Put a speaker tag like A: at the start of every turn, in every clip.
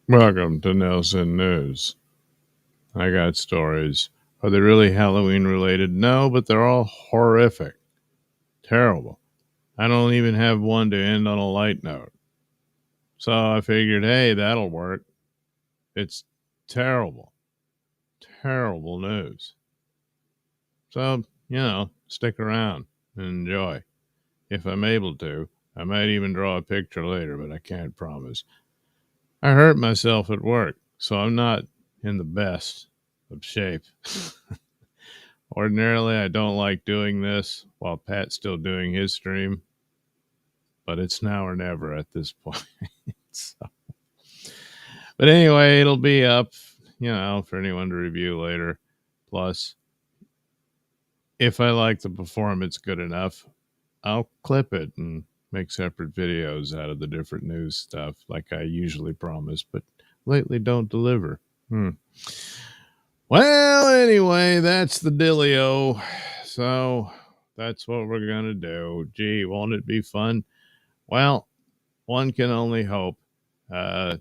A: Welcome to Nailsin News. I got stories. Are they really Halloween related? No, but they're all horrific. Terrible. I don't even have one to end on a light note. So I figured, hey, that'll work. It's terrible. Terrible news. So, stick around and enjoy. If I'm able to, I might even draw a picture later, but I can't promise. I hurt myself at work, so I'm not in the best of shape. Ordinarily, I don't like doing this while Pat's still doing his stream, but it's now or never at this point. So. But anyway, it'll be up, for anyone to review later. Plus, if I like the performance good enough, I'll clip it and make separate videos out of the different news stuff like I usually promise, but lately don't deliver. Well, anyway, that's the dealio. So that's what we're going to do. Gee, won't it be fun? Well, one can only hope that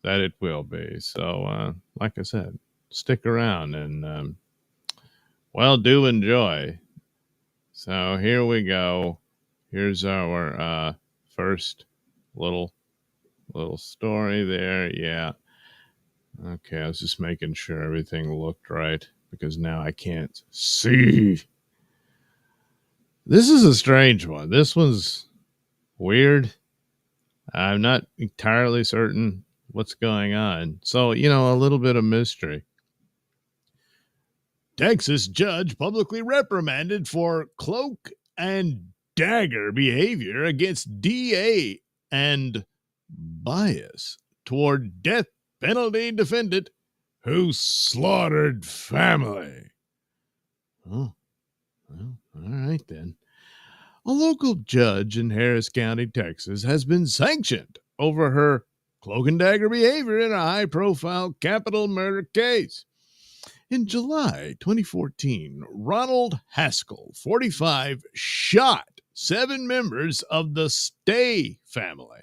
A: it will be. So, like I said, stick around and, do enjoy. So here we go. Here's our first little story there. Yeah. Okay, I was just making sure everything looked right because now I can't see. This is a strange one. This one's weird. I'm not entirely certain what's going on. So, a little bit of mystery. Texas judge publicly reprimanded for cloak and dagger behavior against DA and bias toward death penalty defendant who slaughtered family. Oh, well, all right then. A local judge in Harris County, Texas, has been sanctioned over her cloak and dagger behavior in a high-profile capital murder case. In July 2014, Ronald Haskell, 45, shot 7 members of the Stay family.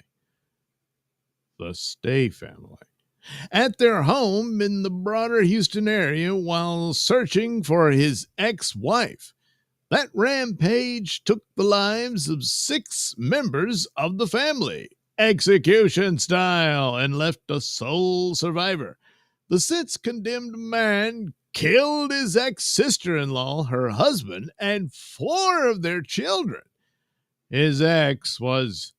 A: The Stay family. At their home in the broader Houston area while searching for his ex-wife. That rampage took the lives of 6 members of the family, execution style, and left a sole survivor. The since condemned man killed his ex-sister-in-law, her husband, and 4 of their children. His ex was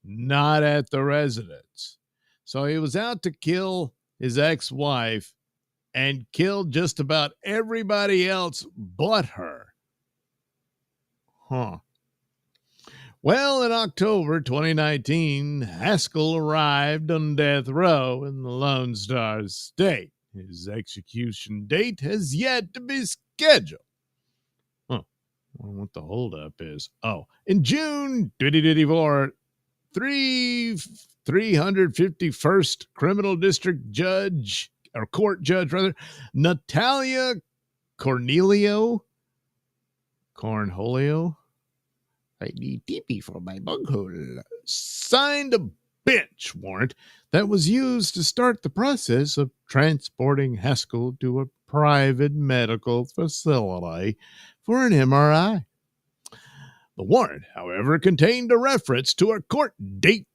A: not at the residence. So he was out to kill his ex-wife and killed just about everybody else but her. Well, in October 2019, Haskell arrived on death row in the Lone Star State. His execution date has yet to be scheduled. I don't know what the holdup is. In June 2024, 351st Criminal District Judge, or Court Judge rather, Natalia Cornholio, I need TP for my bunghole, signed a bench warrant that was used to start the process of transporting Haskell to a private medical facility for an MRI. The warrant, however, contained a reference to a court date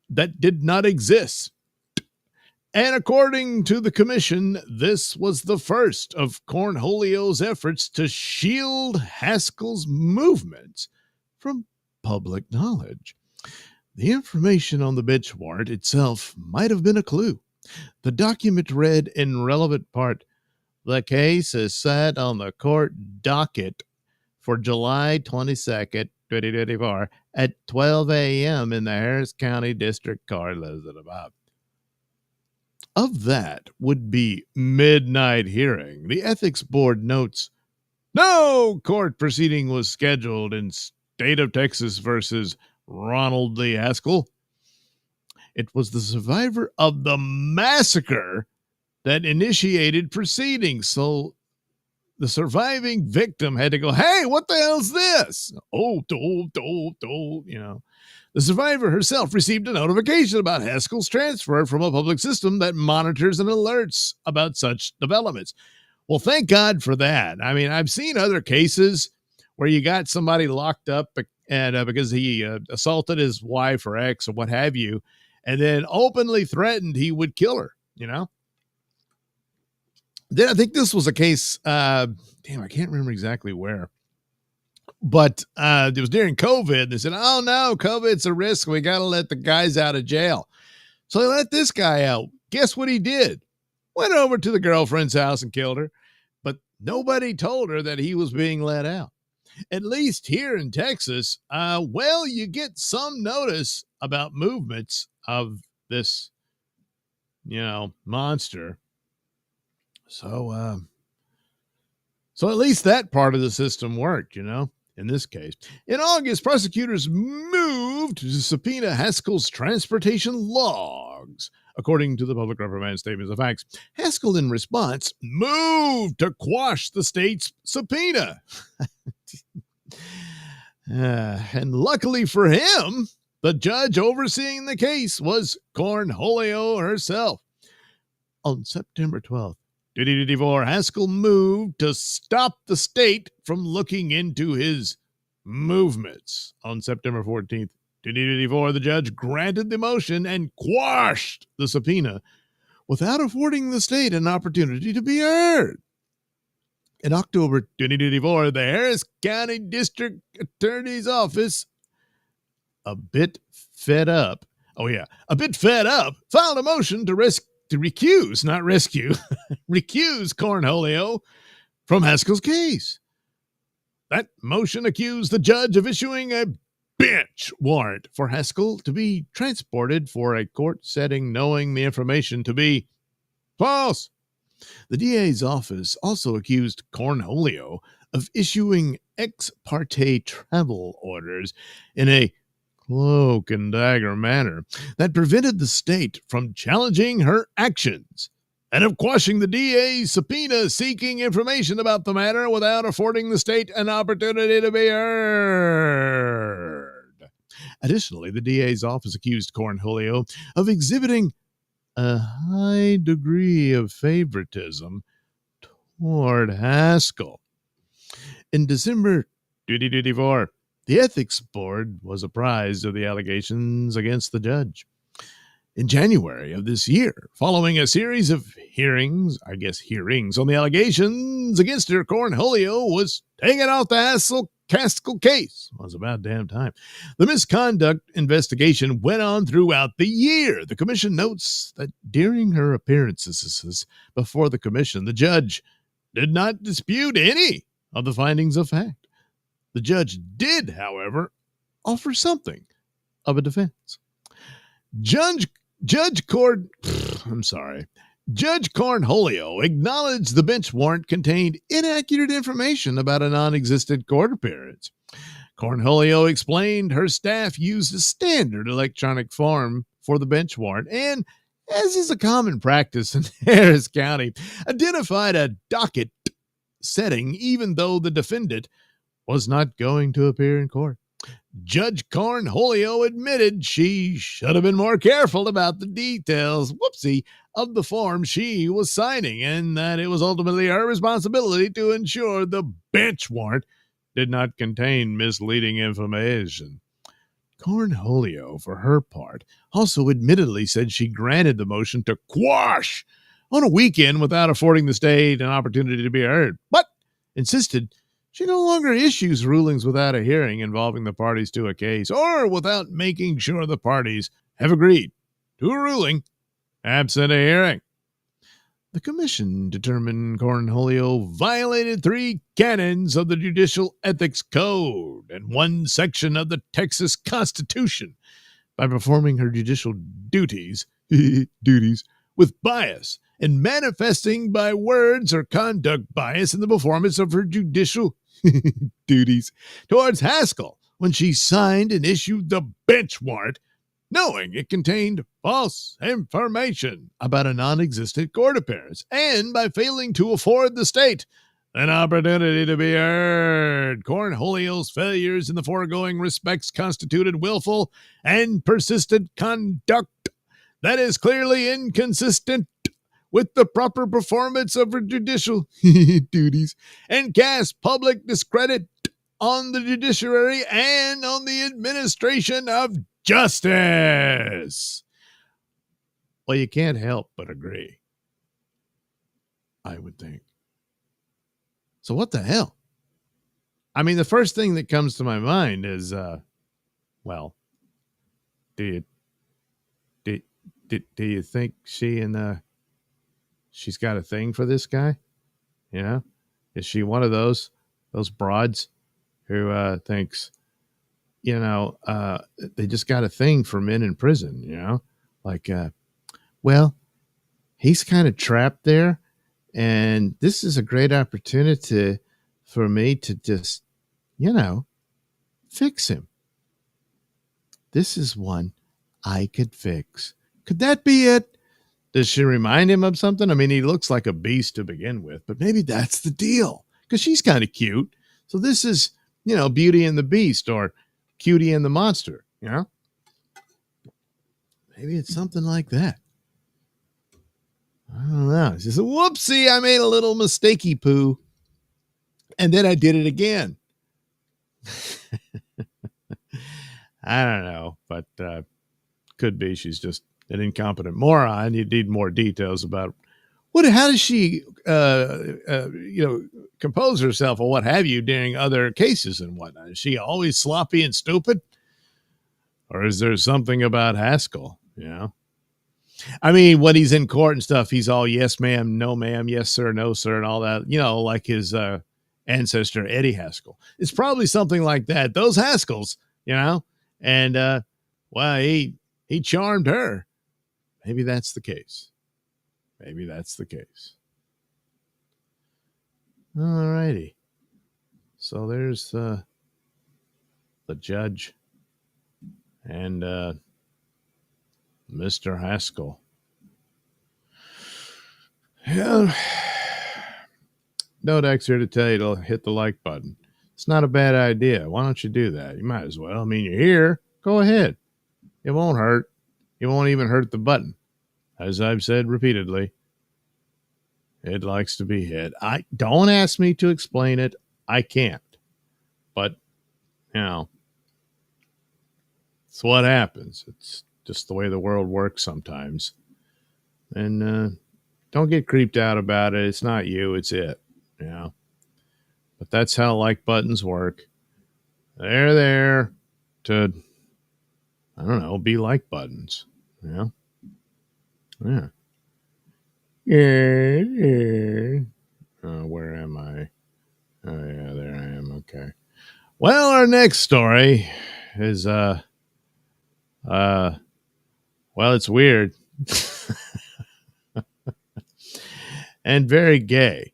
A: that did not exist. And according to the commission, this was the first of Cornholio's efforts to shield Haskell's movements from public knowledge. The information on the bench warrant itself might have been a clue. The document read in relevant part, the case is set on the court docket for July 22nd, 2024 at 12 a.m. in the Harris County District Court. Of that would be midnight hearing. The Ethics Board notes, no court proceeding was scheduled in State of Texas versus Ronald Lee Haskell. It was the survivor of the massacre that initiated proceedings. So the surviving victim had to go, hey, what the hell's this? The survivor herself received a notification about Haskell's transfer from a public system that monitors and alerts about such developments. Well, thank God for that. I mean, I've seen other cases where you got somebody locked up and because he assaulted his wife or ex or what have you, and then openly threatened he would kill her, you know? Then I think this was a case, I can't remember exactly where, but it was during COVID. They said, oh no, COVID's a risk. We got to let the guys out of jail. So they let this guy out. Guess what he did? Went over to the girlfriend's house and killed her, but nobody told her that he was being let out. At least here in Texas, you get some notice about movements of this, monster. So at least that part of the system worked, in this case. In August, prosecutors moved to subpoena Haskell's transportation logs. According to the public reprimand statements of facts, Haskell, in response, moved to quash the state's subpoena. And luckily for him, the judge overseeing the case was Cornholio herself. On September 12th, 2024, Haskell moved to stop the state from looking into his movements. On September 14th, 2024, the judge granted the motion and quashed the subpoena without affording the state an opportunity to be heard. In October 2024, the Harris County District Attorney's Office, a bit fed up, filed a motion to recuse, not rescue, recuse Cornholio from Haskell's case. That motion accused the judge of issuing a bench warrant for Haskell to be transported for a court setting, knowing the information to be false. The DA's office also accused Cornholio of issuing ex parte travel orders in a cloak and dagger manner that prevented the state from challenging her actions, and of quashing the DA's subpoena seeking information about the matter without affording the state an opportunity to be heard. Additionally, the DA's office accused Cornholio of exhibiting a high degree of favoritism toward Haskell. In December 2024, the Ethics Board was apprised of the allegations against the judge. In January of this year, following a series of hearings on the allegations against her, Cornholio was taken off the Haskell case. It was about damn time. The misconduct investigation went on throughout the year. The commission notes that during her appearances before the commission, the judge did not dispute any of the findings of fact. The judge did, however, offer something of a defense. Judge Cornholio acknowledged the bench warrant contained inaccurate information about a non-existent court appearance. Cornholio explained her staff used a standard electronic form for the bench warrant and, as is a common practice in Harris County, identified a docket setting even though the defendant was not going to appear in court. Judge Cornholio admitted she should have been more careful about the details, of the form she was signing, and that it was ultimately her responsibility to ensure the bench warrant did not contain misleading information. Cornholio, for her part, also admittedly said she granted the motion to quash on a weekend without affording the state an opportunity to be heard, but insisted she no longer issues rulings without a hearing involving the parties to a case or without making sure the parties have agreed to a ruling absent a hearing. The commission determined Cornholio violated 3 canons of the Judicial Ethics Code and 1 section of the Texas Constitution by performing her judicial duties with bias and manifesting by words or conduct bias in the performance of her judicial duties towards Haskell when she signed and issued the bench warrant, knowing it contained false information about a non-existent court appearance, and by failing to afford the state an opportunity to be heard. Cornholio's failures in the foregoing respects constituted willful and persistent conduct that is clearly inconsistent with the proper performance of her judicial duties and cast public discredit on the judiciary and on the administration of justice. Well, you can't help but agree, I would think. So what the hell? I mean, the first thing that comes to my mind is, well, do you think she's got a thing for this guy? You know, is she one of those broads who thinks, they just got a thing for men in prison? You know, like, well, he's kind of trapped there, and this is a great opportunity for me to just, fix him. This is one I could fix. Could that be it? Does she remind him of something? I mean, he looks like a beast to begin with, but maybe that's the deal, because she's kind of cute. So this is, Beauty and the Beast or Cutie and the Monster, Maybe it's something like that. I don't know. She says, whoopsie, I made a little mistakey poo. And then I did it again. I don't know, but could be she's just an incompetent moron. You need more details about how does she, compose herself or what have you during other cases and whatnot? Is she always sloppy and stupid? Or is there something about Haskell, I mean, when he's in court and stuff, he's all yes, ma'am, no, ma'am, yes, sir, no, sir, and all that, like his ancestor, Eddie Haskell. It's probably something like that. Those Haskells, and, he charmed her. Maybe that's the case. All righty. So there's the judge and Mr. Haskell. Yeah. Nodex here to tell you to hit the like button. It's not a bad idea. Why don't you do that? You might as well. I mean, you're here. Go ahead. It won't hurt. It won't even hurt the button. As I've said repeatedly, it likes to be hit. Don't ask me to explain it. I can't. But, it's what happens. It's just the way the world works sometimes. And don't get creeped out about it. It's not you. It's it. But that's how like buttons work. They're there to, be like buttons. Yeah. Yeah. Where am I? Oh, yeah, there I am. Okay. Well, our next story is, it's weird and very gay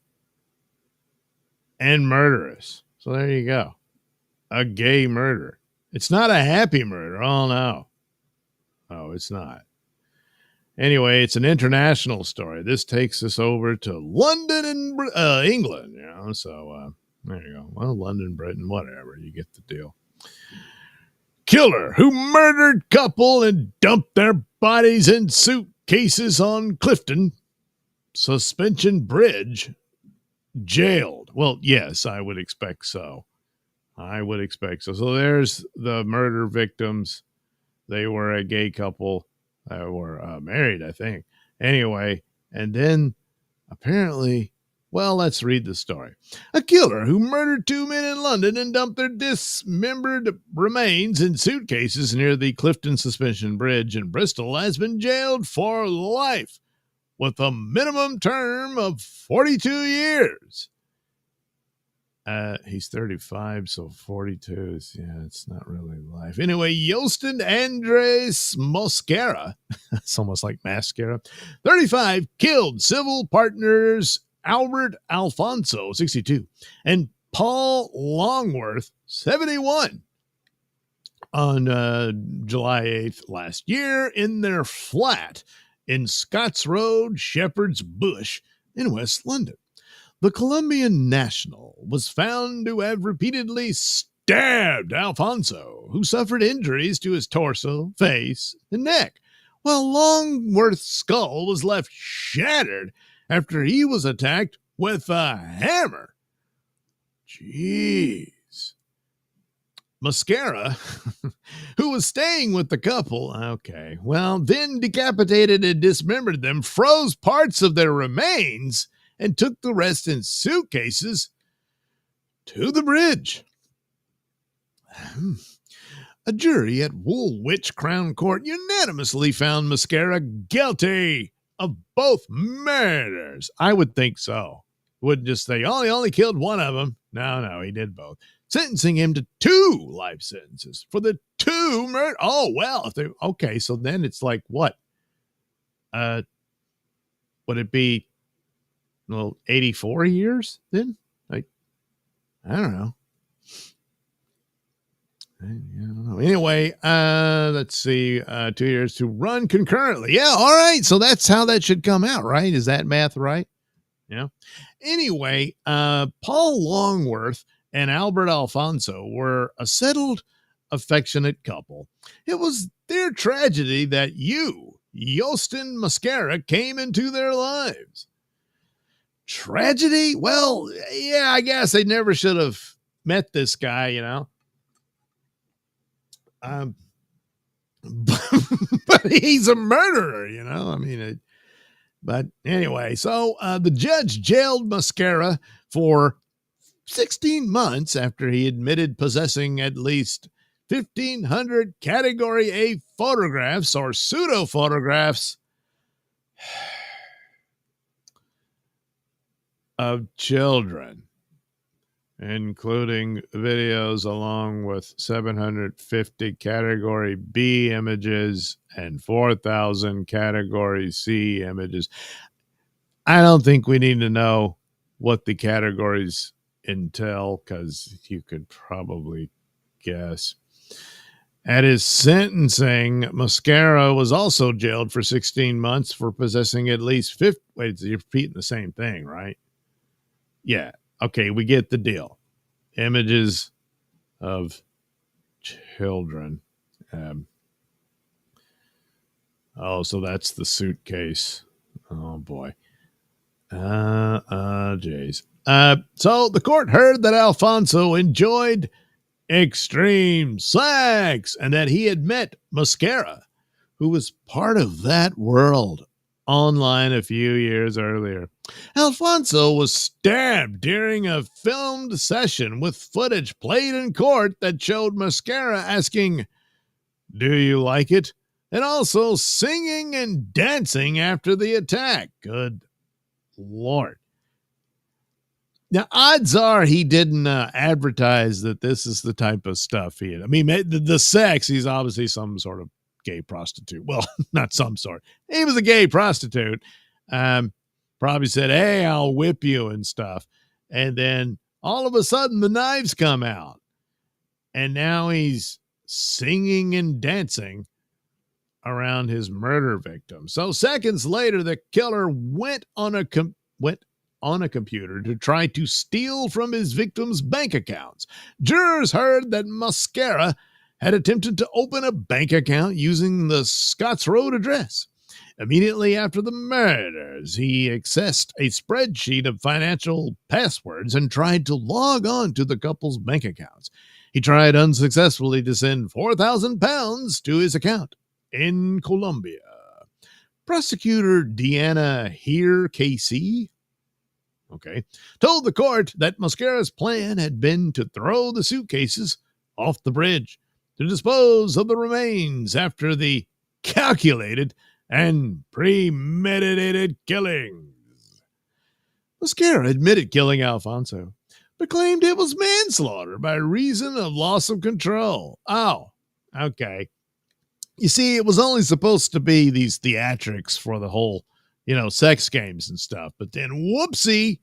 A: and murderous. So there you go. A gay murder. It's not a happy murder. Oh, no. Oh, it's not. Anyway, it's an international story. This takes us over to London and England, So there you go. Well, London, Britain, whatever. You get the deal. Killer who murdered couple and dumped their bodies in suitcases on Clifton Suspension Bridge, jailed. Well, yes, I would expect so. So there's the murder victims. They were a gay couple. They were married, I think. Anyway, and then apparently, let's read the story. A killer who murdered two men in London and dumped their dismembered remains in suitcases near the Clifton Suspension Bridge in Bristol has been jailed for life with a minimum term of 42 years. He's 35, so 42 is, it's not really life. Anyway, Yostin Andres Mosquera, it's almost like mascara, 35, killed civil partners Albert Alfonso, 62, and Paul Longworth, 71, on July 8th last year in their flat in Scots Road, Shepherd's Bush in West London. the Colombian national was found to have repeatedly stabbed Alfonso, who suffered injuries to his torso, face, and neck, while Longworth's skull was left shattered after he was attacked with a hammer. Jeez. Mascara, who was staying with the couple, then decapitated and dismembered them, froze parts of their remains, and took the rest in suitcases to the bridge. A jury at Woolwich Crown Court unanimously found Mascara guilty of both murders. I would think so. Wouldn't just say, oh, he only killed one of them. No, he did both. Sentencing him to 2 life sentences for the 2 murder. Oh, well, okay, so then it's like what? Would it be 84 years then? I don't know. Anyway, let's see. 2 years to run concurrently. Yeah, all right. So that's how that should come out, right? Is that math right? Yeah. Anyway, Paul Longworth and Albert Alfonso were a settled, affectionate couple. It was their tragedy that Yosten Mascara, came into their lives. Tragedy? Well, yeah, I guess they never should have met this guy, but he's a murderer, but anyway, so the judge jailed Mascara for 16 months after he admitted possessing at least 1,500 Category A photographs or pseudo-photographs of children, including videos along with 750 Category B images and 4,000 Category C images. I don't think we need to know what the categories entail because you could probably guess. At his sentencing, Mascara was also jailed for 16 months for possessing at least 50. Wait, you're repeating the same thing, right? Yeah. Okay, we get the deal. Images of children. So that's the suitcase. Oh, boy. Jeez. So the court heard that Alfonso enjoyed extreme sex and that he had met Mascara, who was part of that world, online a few years earlier. Alfonso was stabbed during a filmed session with footage played in court that showed Mascara asking, "Do you like it?" and also singing and dancing after the attack. Good Lord. Now, odds are he didn't advertise that this is the type of stuff he had. I mean, the sex, he's obviously some sort of gay prostitute. Well, not some sort. He was a gay prostitute. Probably said, "Hey, I'll whip you," and stuff. And then all of a sudden the knives come out. And now he's singing and dancing around his murder victim. So seconds later, the killer went on a computer to try to steal from his victim's bank accounts. Jurors heard that Mascara had attempted to open a bank account using the Scotts Road address. Immediately after the murders, he accessed a spreadsheet of financial passwords and tried to log on to the couple's bank accounts. He tried unsuccessfully to send £4,000 to his account in Colombia. Prosecutor Deanna Here KC told the court that Mascara's plan had been to throw the suitcases off the bridge to dispose of the remains after the calculated and premeditated killings. Mascara admitted killing Alfonso, but claimed it was manslaughter by reason of loss of control. Oh, okay. You see, it was only supposed to be these theatrics for the whole, sex games and stuff. But then whoopsie.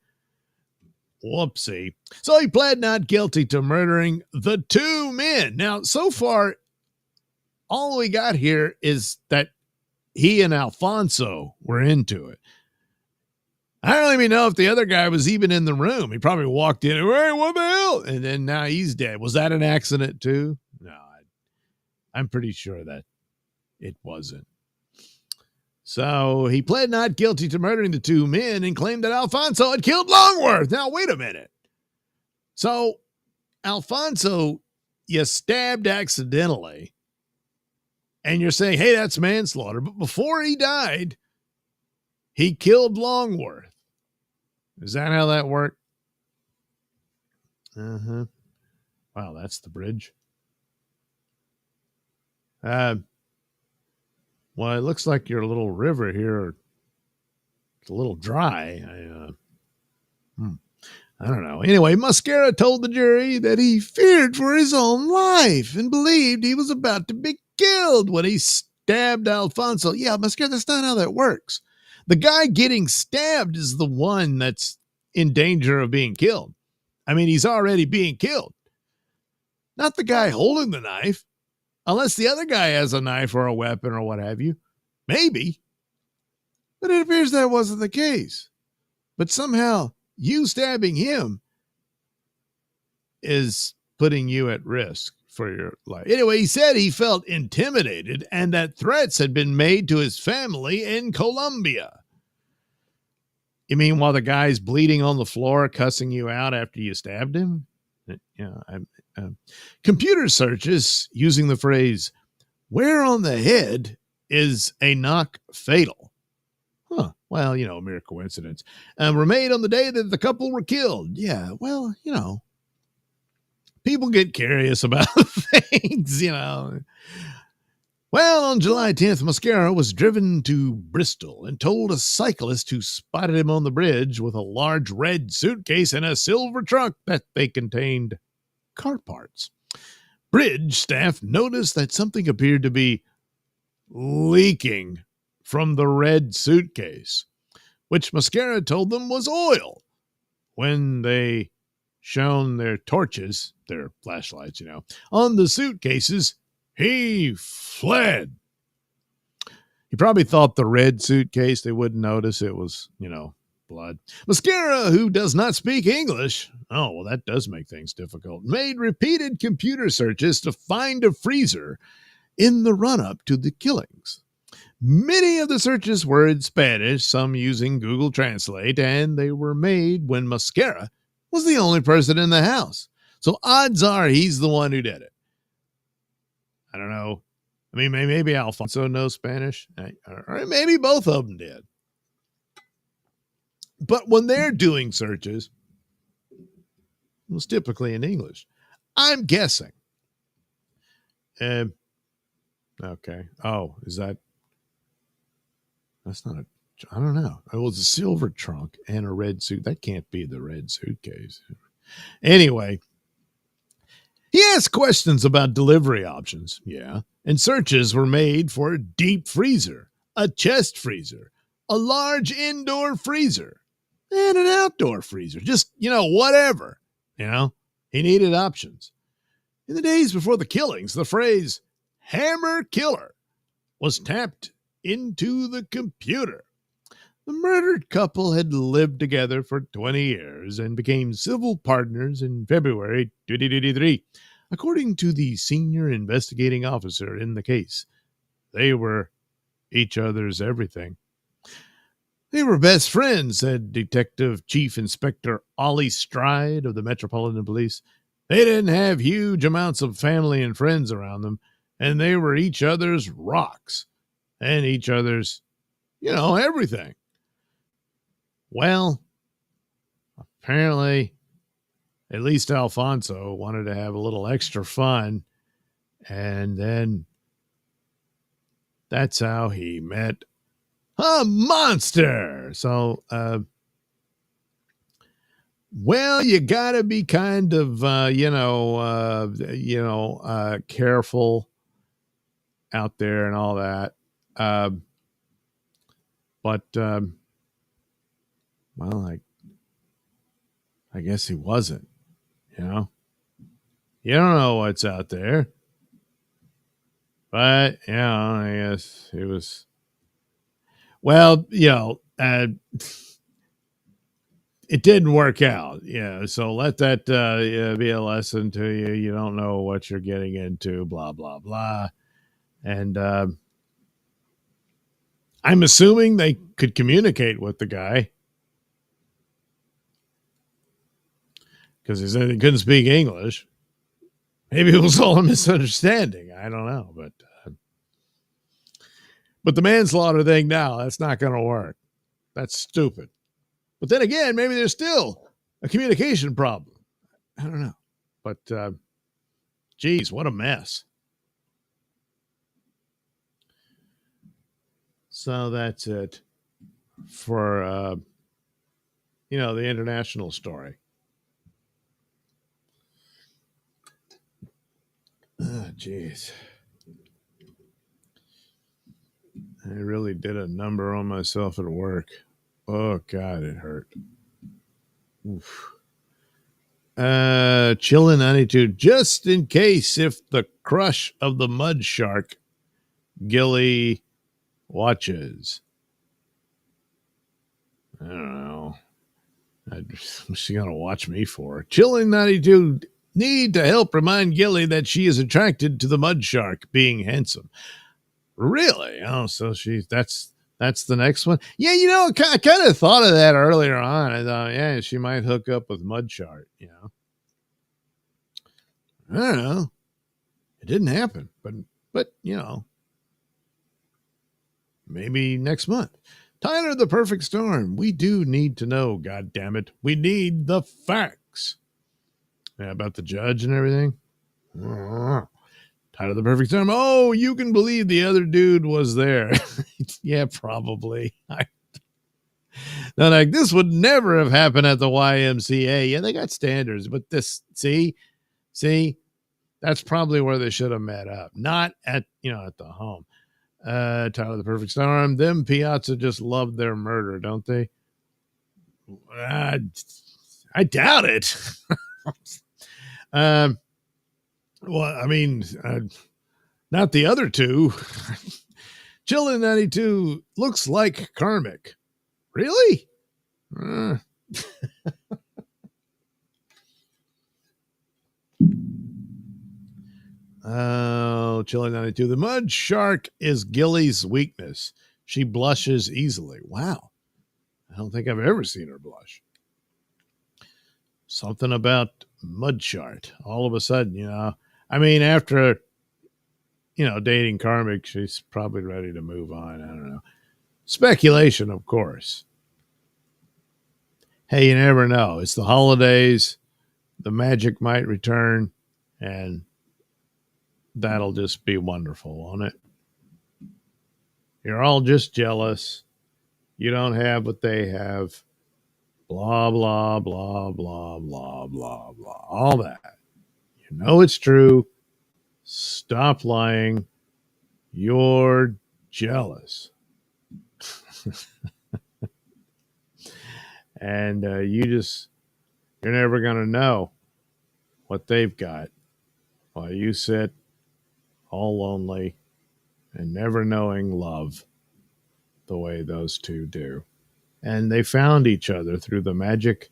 A: So he pled not guilty to murdering the 2 men. Now, so far, all we got here is that he and Alfonso were into it. I don't even know if the other guy was even in the room. He probably walked in, hey, what the hell? And then now he's dead. Was that an accident too? No, I'm pretty sure that it wasn't. So he pled not guilty to murdering the two men and claimed that Alfonso had killed Longworth. Now, wait a minute. So Alfonso, you stabbed accidentally, and you're saying, hey, that's manslaughter. But before he died, he killed Longworth. Is that how that worked? Uh-huh. Wow, that's the bridge. Well, it looks like your little river here, it's a little dry. I don't know. Anyway, Mascara told the jury that he feared for his own life and believed he was about to be killed when he stabbed Alfonso. Yeah, Mascara, that's not how that works. The guy getting stabbed is the one that's in danger of being killed. I mean, he's already being killed. Not the guy holding the knife. Unless the other guy has a knife or a weapon or what have you. Maybe. But it appears that wasn't the case. But somehow, you stabbing him is putting you at risk for your life. Anyway, he said he felt intimidated and that threats had been made to his family in Colombia. You mean while the guy's bleeding on the floor, cussing you out after you stabbed him? Computer searches using the phrase, where on the head is a knock fatal? Well, mere coincidence. Were made on the day that the couple were killed. Yeah, well, people get curious about things, Well, on July 10th, Mascara was driven to Bristol and told a cyclist who spotted him on the bridge with a large red suitcase and a silver trunk that they contained car parts. Bridge staff noticed that something appeared to be leaking from the red suitcase, which Mascara told them was oil. When they shone their torches, their flashlights, on the suitcases, he fled. He probably thought the red suitcase, they wouldn't notice it was, blood. Mascara, who does not speak English, that does make things difficult, made repeated computer searches to find a freezer in the run-up to the killings. Many of the searches were in Spanish, some using Google Translate, and they were made when Mascara was the only person in the house. So odds are he's the one who did it. I don't know. I mean, maybe Alfonso knows Spanish, or maybe both of them did. But when they're doing searches, it was typically in English. I'm guessing. Okay. Oh, is that? That's not I don't know. It was a silver trunk and a red suit. That can't be the red suitcase. Anyway, he asked questions about delivery options. Yeah. And searches were made for a deep freezer, a chest freezer, a large indoor freezer, and an outdoor freezer. Just, whatever. He needed options. In the days before the killings, the phrase hammer killer was tapped into the computer. The murdered couple had lived together for 20 years and became civil partners in February 2023. According to the senior investigating officer in the case, they were each other's everything. They were best friends, said Detective Chief Inspector Ollie Stride of the Metropolitan Police. They didn't have huge amounts of family and friends around them, and they were each other's rocks and each other's, everything. Well, apparently, at least Alfonso wanted to have a little extra fun, and then that's how he met a monster. So, you gotta be kind of, careful out there and all that. I guess he wasn't, You don't know what's out there. But, I guess it was, well, it didn't work out. Yeah. So let that be a lesson to you. You don't know what you're getting into, blah, blah, blah. And I'm assuming they could communicate with the guy because he said he couldn't speak English. Maybe it was all a misunderstanding. I don't know. But the manslaughter thing now, that's not going to work. That's stupid. But then again, maybe there's still a communication problem. I don't know. But, geez, what a mess. So that's it for, the international story. Oh, jeez. I really did a number on myself at work. Oh, God, it hurt. Oof. Chillin' attitude, just in case if the crush of the mud shark Gilly watches. I don't know. What's she going to watch me for? Chillin' 92 need to help remind Gilly that she is attracted to the mud shark being handsome. Really? Oh, so that's the next one. Yeah, I kind of thought of that earlier on. I thought, yeah, she might hook up with mud shark, I don't know. It didn't happen, but maybe next month. Tyler, the perfect storm. We do need to know, God damn it. We need the facts. Yeah, about the judge and everything. Tyler, the perfect storm. Oh, you can believe the other dude was there. Yeah, probably. Now, like, this would never have happened at the YMCA. Yeah, they got standards, but this, see, that's probably where they should have met up. Not at the home. Tyler, the perfect storm. Them Piazza just love their murder, don't they? I doubt it. Well, I mean, not the other two. Chillin' 92 looks like karmic. Really? Oh, Chillin' 92. The mud shark is Gilly's weakness. She blushes easily. Wow. I don't think I've ever seen her blush. Something about mud shark. All of a sudden, after, dating karmic, she's probably ready to move on. I don't know. Speculation, of course. Hey, you never know. It's the holidays. The magic might return, and that'll just be wonderful, won't it? You're all just jealous. You don't have what they have. Blah, blah, blah, blah, blah, blah, blah. All that. You know it's true. Stop lying. You're jealous. And you're never going to know what they've got while you sit all lonely and never knowing love the way those two do. And they found each other through the magic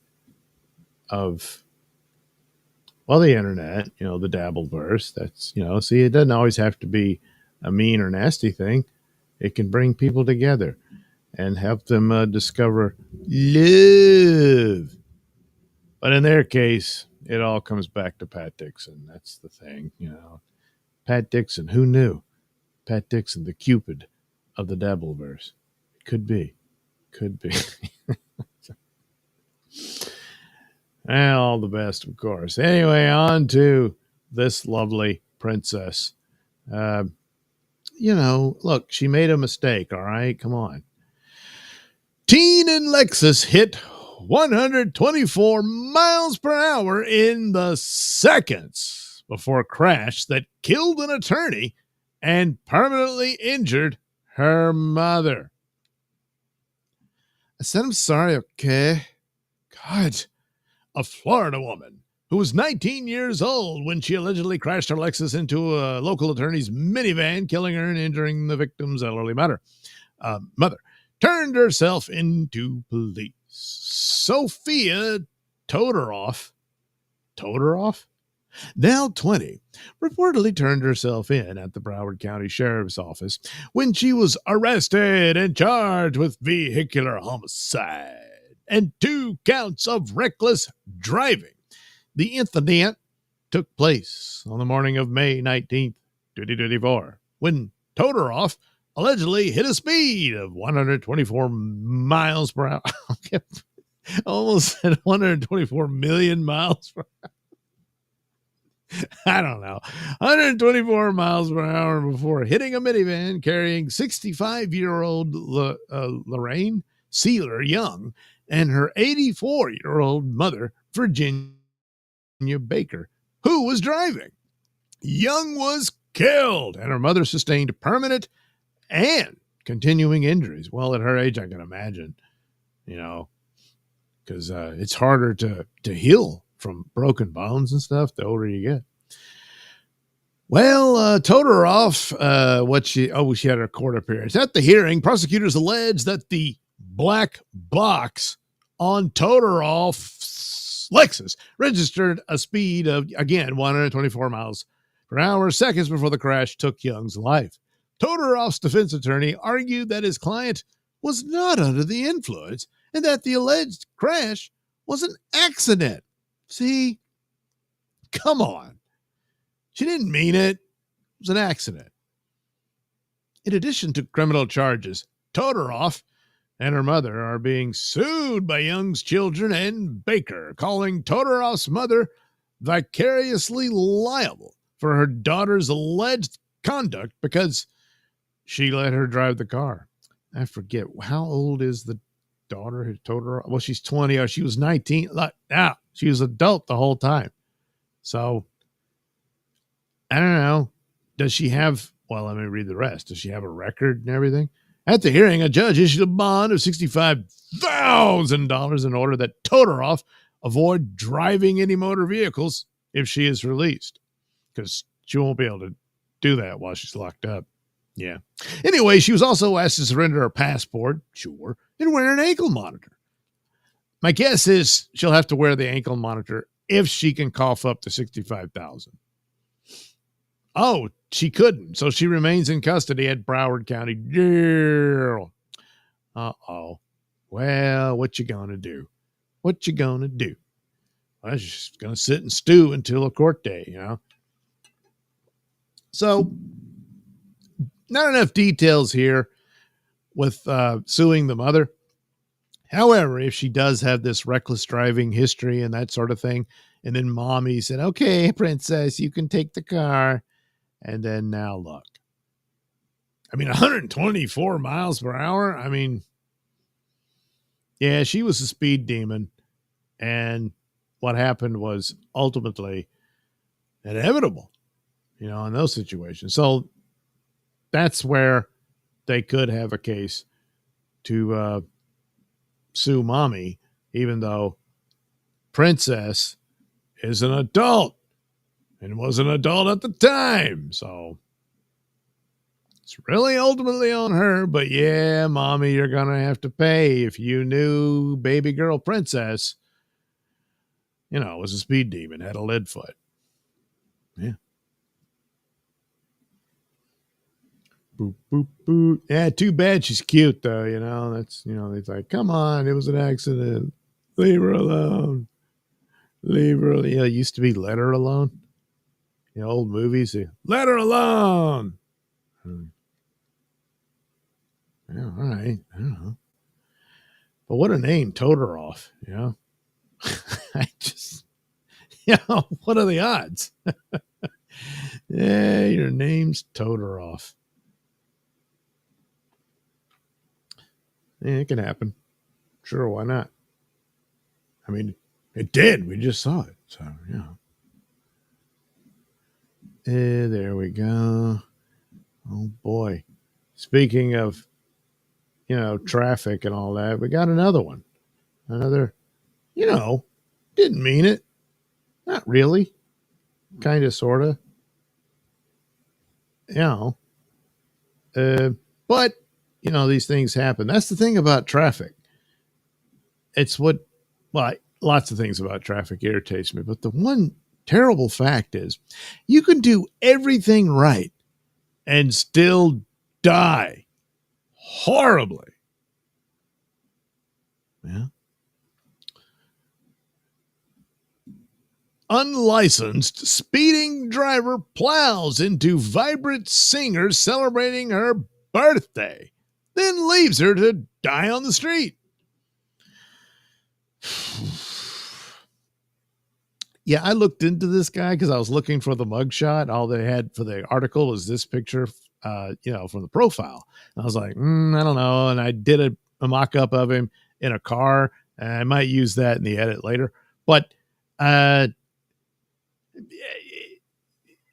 A: of, the internet, the Dabbleverse. That's, see, it doesn't always have to be a mean or nasty thing. It can bring people together and help them discover love. But in their case, it all comes back to Pat Dixon. That's the thing, Pat Dixon, who knew? Pat Dixon, the Cupid of the Dabbleverse. Could be. Well, all the best, of course. Anyway, on to this lovely princess. Look, she made a mistake, all right? Come on. Teen in Lexus hit 124 miles per hour in the seconds before crash that killed an attorney and permanently injured her mother. I said, I'm sorry, okay? God. A Florida woman who was 19 years old when she allegedly crashed her Lexus into a local attorney's minivan, killing her and injuring the victim's elderly mother, turned herself into police. Sophia Todoroff, now 20, reportedly turned herself in at the Broward County Sheriff's Office when she was arrested and charged with vehicular homicide and 2 counts of reckless driving. The incident took place on the morning of May 19th, 2024, when Todoroff allegedly hit a speed of 124 miles per hour. Almost at 124 million miles per hour. I don't know. 124 miles per hour before hitting a minivan carrying 65-year-old Lorraine Sealer Young and her 84-year-old mother, Virginia Baker, who was driving. Young was killed, and her mother sustained permanent and continuing injuries. Well, at her age, I can imagine, because it's harder to heal from broken bones and stuff the older you get. Well, Todoroff, she had her court appearance. At the hearing, prosecutors alleged that the black box on Todoroff's Lexus registered a speed of, again, 124 miles per hour, seconds before the crash took Young's life. Todoroff's defense attorney argued that his client was not under the influence and that the alleged crash was an accident. See, come on. She didn't mean it. It was an accident. In addition to criminal charges, Todoroff and her mother are being sued by Young's children and Baker, calling Todoroff's mother vicariously liable for her daughter's alleged conduct because she let her drive the car. I forget, how old is the daughter, Todoroff? Well, she's 20, or she was 19. Now, she was adult the whole time. So, I don't know. Does she have, well, let me read the rest. Does she have a record and everything? At the hearing, a judge issued a bond of $65,000 in order that Todoroff avoid driving any motor vehicles if she is released, because she won't be able to do that while she's locked up. Yeah. Anyway, she was also asked to surrender her passport, sure, and wear an ankle monitor. My guess is she'll have to wear the ankle monitor if she can cough up to $65,000. Oh, she couldn't, so she remains in custody at Broward County Jail. Uh-oh. Well, what you gonna do? What you gonna do? Well, she's just gonna sit and stew until a court day, So, not enough details here with suing the mother. However, if she does have this reckless driving history and that sort of thing, and then mommy said, okay, princess, you can take the car. And then now look. 124 miles per hour. Yeah, she was a speed demon. And what happened was ultimately inevitable, in those situations. So that's where they could have a case to sue mommy, even though princess is an adult and was an adult at the time. So it's really ultimately on her. But yeah, mommy, you're going to have to pay if you knew baby girl princess, was a speed demon, had a lead foot. Yeah. Boop, boop, boop. Yeah, too bad she's cute, though, That's, it's like, come on, it was an accident. Leave her alone. Leave her alone. It used to be Let Her Alone. Old movies, let her alone. Yeah, all right. I don't know. But what a name, Todoroff, I just, what are the odds? Yeah, your name's Todoroff. Yeah, it can happen. Sure, why not? It did. We just saw it. So, there we go. Oh, boy. Speaking of, traffic and all that, we got another one. Another, didn't mean it. Not really. Kind of, sort of. But, these things happen. That's the thing about traffic. it's what, well, lots of things about traffic irritates me, but the one terrible fact is you can do everything right and still die horribly. Yeah. Unlicensed speeding driver plows into vibrant singer celebrating her birthday, then leaves her to die on the street. Yeah, I looked into this guy because I was looking for the mugshot. All they had for the article was this picture, from the profile. And I was like, I don't know. And I did a mock-up of him in a car. And I might use that in the edit later. But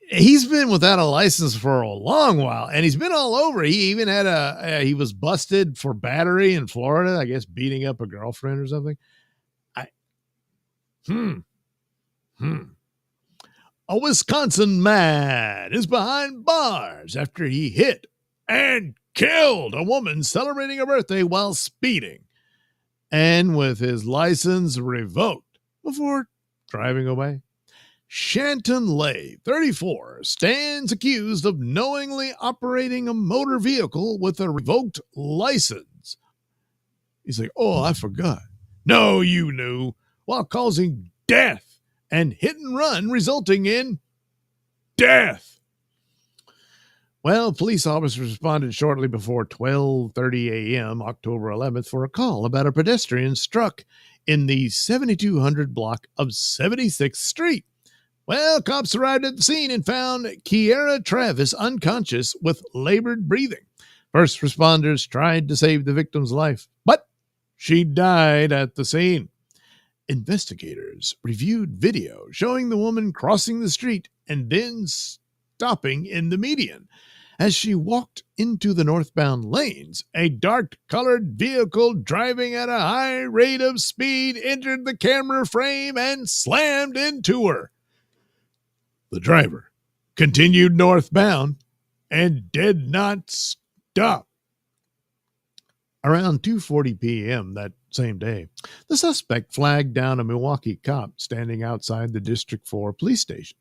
A: he's been without a license for a long while, and he's been all over. He even had he was busted for battery in Florida, I guess, beating up a girlfriend or something. A Wisconsin man is behind bars after he hit and killed a woman celebrating a birthday while speeding, and with his license revoked before driving away. Shanton Lay, 34, stands accused of knowingly operating a motor vehicle with a revoked license. He's like, oh, I forgot. No, you knew. While causing death and hit and run, resulting in death. Well, police officers responded shortly before 12:30 a.m. October 11th for a call about a pedestrian struck in the 7200 block of 76th Street. Well, cops arrived at the scene and found Kiera Travis unconscious with labored breathing. First responders tried to save the victim's life, but she died at the scene. Investigators reviewed video showing the woman crossing the street and then stopping in the median. As she walked into the northbound lanes, a dark-colored vehicle driving at a high rate of speed entered the camera frame and slammed into her. The driver continued northbound and did not stop. Around 2:40 p.m. that same day, the suspect flagged down a Milwaukee cop standing outside the District 4 police station.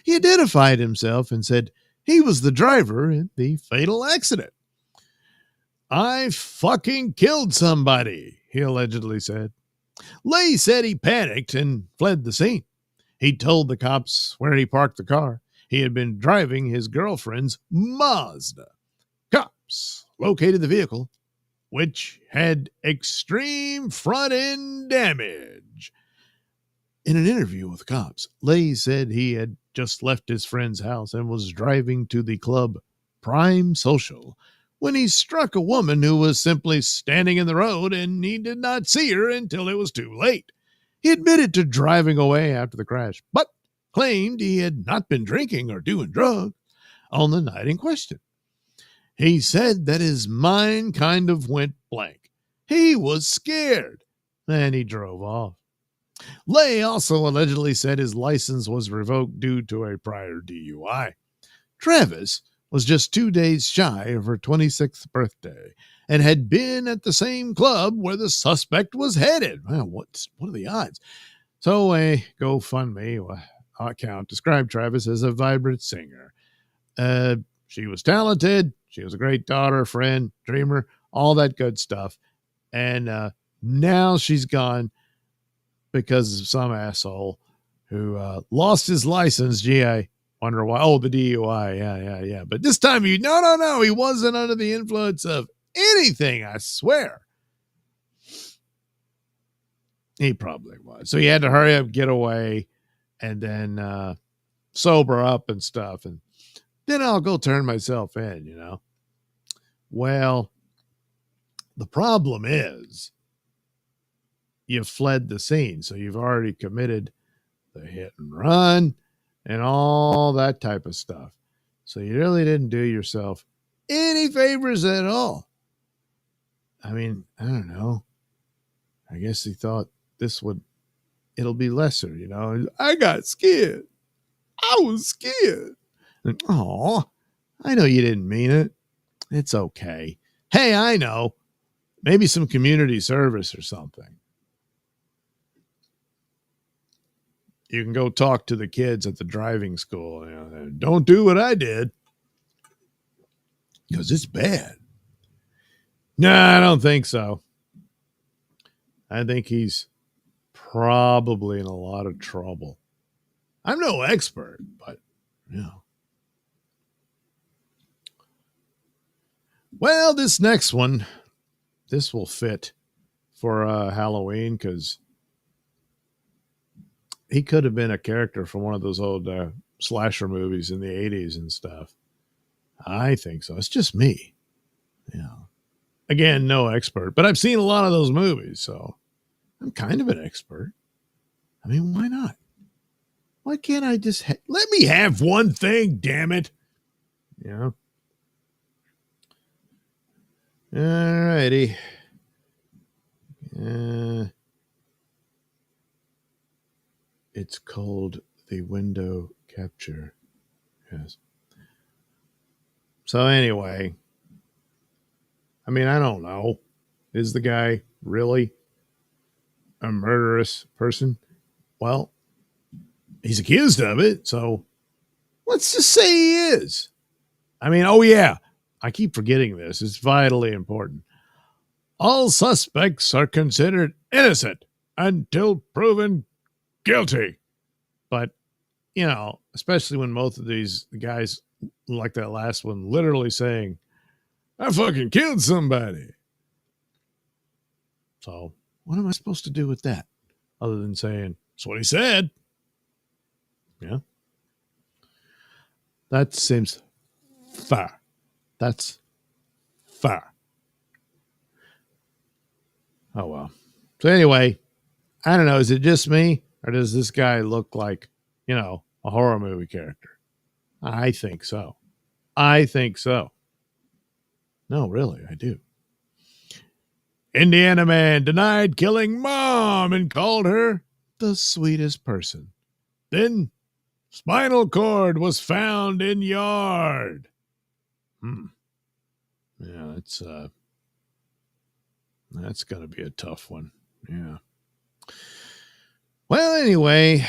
A: He identified himself and said he was the driver in the fatal accident. I fucking killed somebody, he allegedly said. Lay said he panicked and fled the scene. He told the cops where he parked the car. He had been driving his girlfriend's Mazda. Cops located the vehicle, which had extreme front-end damage. In an interview with cops, Lay said he had just left his friend's house and was driving to the club Prime Social when he struck a woman who was simply standing in the road, and he did not see her until it was too late. He admitted to driving away after the crash, but claimed he had not been drinking or doing drugs on the night in question. He said that his mind kind of went blank. He was scared, and he drove off. Lay also allegedly said his license was revoked due to a prior DUI. Travis was just 2 days shy of her 26th birthday and had been at the same club where the suspect was headed. Wow, what are the odds? So a GoFundMe account described Travis as a vibrant singer. She was talented. She was a great daughter, friend, dreamer, all that good stuff. And now she's gone because of some asshole who lost his license. Gee, I wonder why. Oh, the DUI. Yeah. But this time, no. He wasn't under the influence of anything, I swear. He probably was. So he had to hurry up, get away, and then sober up and stuff. And then I'll go turn myself in, Well, the problem is you fled the scene. So you've already committed the hit and run and all that type of stuff. So you really didn't do yourself any favors at all. I mean, I don't know. I guess he thought it'll be lesser, I got scared. I was scared. Oh, I know you didn't mean it. It's okay. Hey, I know. Maybe some community service or something. You can go talk to the kids at the driving school. You know, don't do what I did because it's bad. No, I don't think so. I think he's probably in a lot of trouble. I'm no expert, but you know. Well, this next one, this will fit for Halloween because he could have been a character from one of those old slasher movies in the 80s and stuff. I think so. It's just me. Yeah. Again, no expert, but I've seen a lot of those movies, so I'm kind of an expert. I mean, why not? Why can't I just let me have one thing, damn it? Yeah. All righty. It's called the window capture. Yes. So anyway, I mean, I don't know. Is the guy really a murderous person? Well, he's accused of it, so let's just say he is. I mean, oh yeah, I keep forgetting this. It's vitally important. All suspects are considered innocent until proven guilty. But, you know, especially when most of these guys, like that last one, literally saying, I fucking killed somebody. So what am I supposed to do with that? Other than saying, that's what he said. Yeah. That seems fair. That's fair. Oh, well. So anyway, I don't know. Is it just me or does this guy look like, you know, a horror movie character? I think so. I think so. No, really, I do. Indiana man denied killing mom and called her the sweetest person. Then spinal cord was found in yard. Yeah, that's going to be a tough one. Yeah. Well, anyway,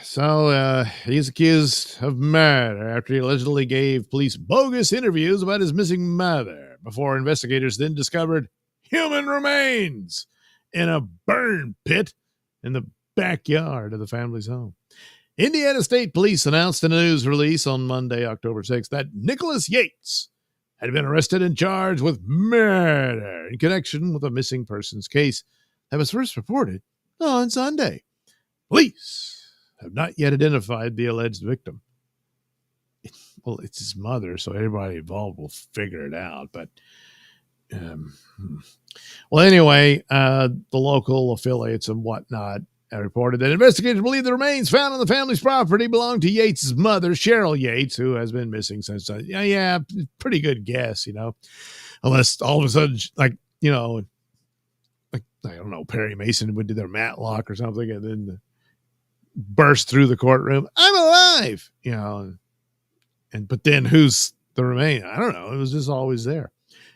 A: so he's accused of murder after he allegedly gave police bogus interviews about his missing mother before investigators then discovered human remains in a burn pit in the backyard of the family's home. Indiana State Police announced in a news release on Monday, October 6th, that Nicholas Yates had been arrested and charged with murder in connection with a missing persons case that was first reported on Sunday. Police have not yet identified the alleged victim. Well, it's his mother, so everybody involved will figure it out. But, well, anyway, the local affiliates and whatnot reported that investigators believe the remains found on the family's property belonged to Yates' mother, Cheryl Yates, who has been missing since. Yeah, pretty good guess, you know, unless all of a sudden, like, you know, like, I don't know, Perry Mason would do their Matlock or something, and then burst through the courtroom. I'm alive, you know, but then who's the remain? I don't know. It was just always there.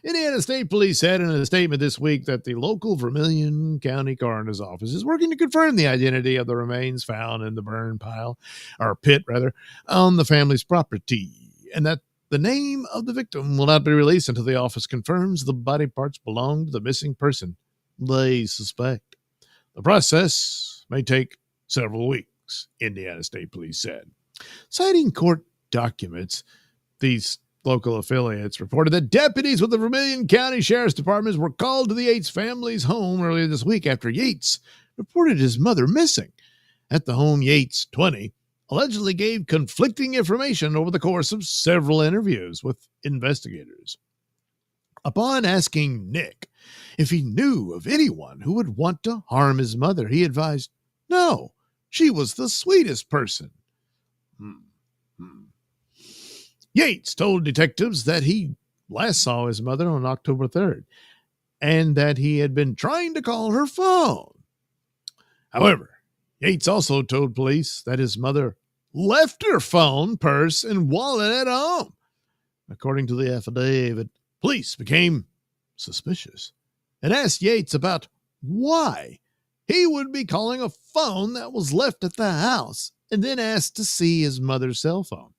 A: Indiana State Police said in a statement this week that the local Vermilion County Coroner's Office is working to confirm the identity of the remains found in the burn pile, or pit rather, on the family's property, and that the name of the victim will not be released until the office confirms the body parts belong to the missing person they suspect. The process may take several weeks, Indiana State Police said. Citing court documents, these local affiliates reported that deputies with the Vermilion County Sheriff's Department were called to the Yates family's home earlier this week after Yates reported his mother missing. At the home, Yates, 20, allegedly gave conflicting information over the course of several interviews with investigators. Upon asking Nick if he knew of anyone who would want to harm his mother, he advised, no, she was the sweetest person. Yates told detectives that he last saw his mother on October 3rd and that he had been trying to call her phone. However, Yates also told police that his mother left her phone, purse, and wallet at home. According to the affidavit, police became suspicious and asked Yates about why he would be calling a phone that was left at the house and then asked to see his mother's cell phone.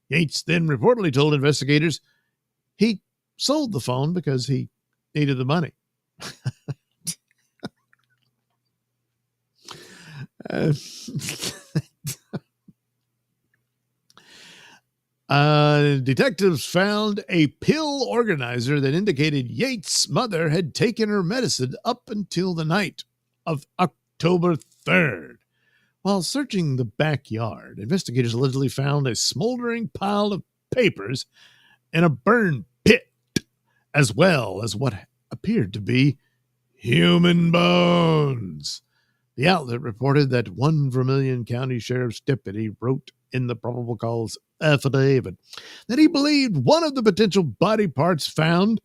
A: Yates then reportedly told investigators he sold the phone because he needed the money. Detectives found a pill organizer that indicated Yates' mother had taken her medicine up until the night of October 3rd. While searching the backyard, investigators allegedly found a smoldering pile of papers in a burn pit, as well as what appeared to be human bones. The outlet reported that one Vermilion County Sheriff's deputy wrote in the probable cause affidavit that he believed one of the potential body parts found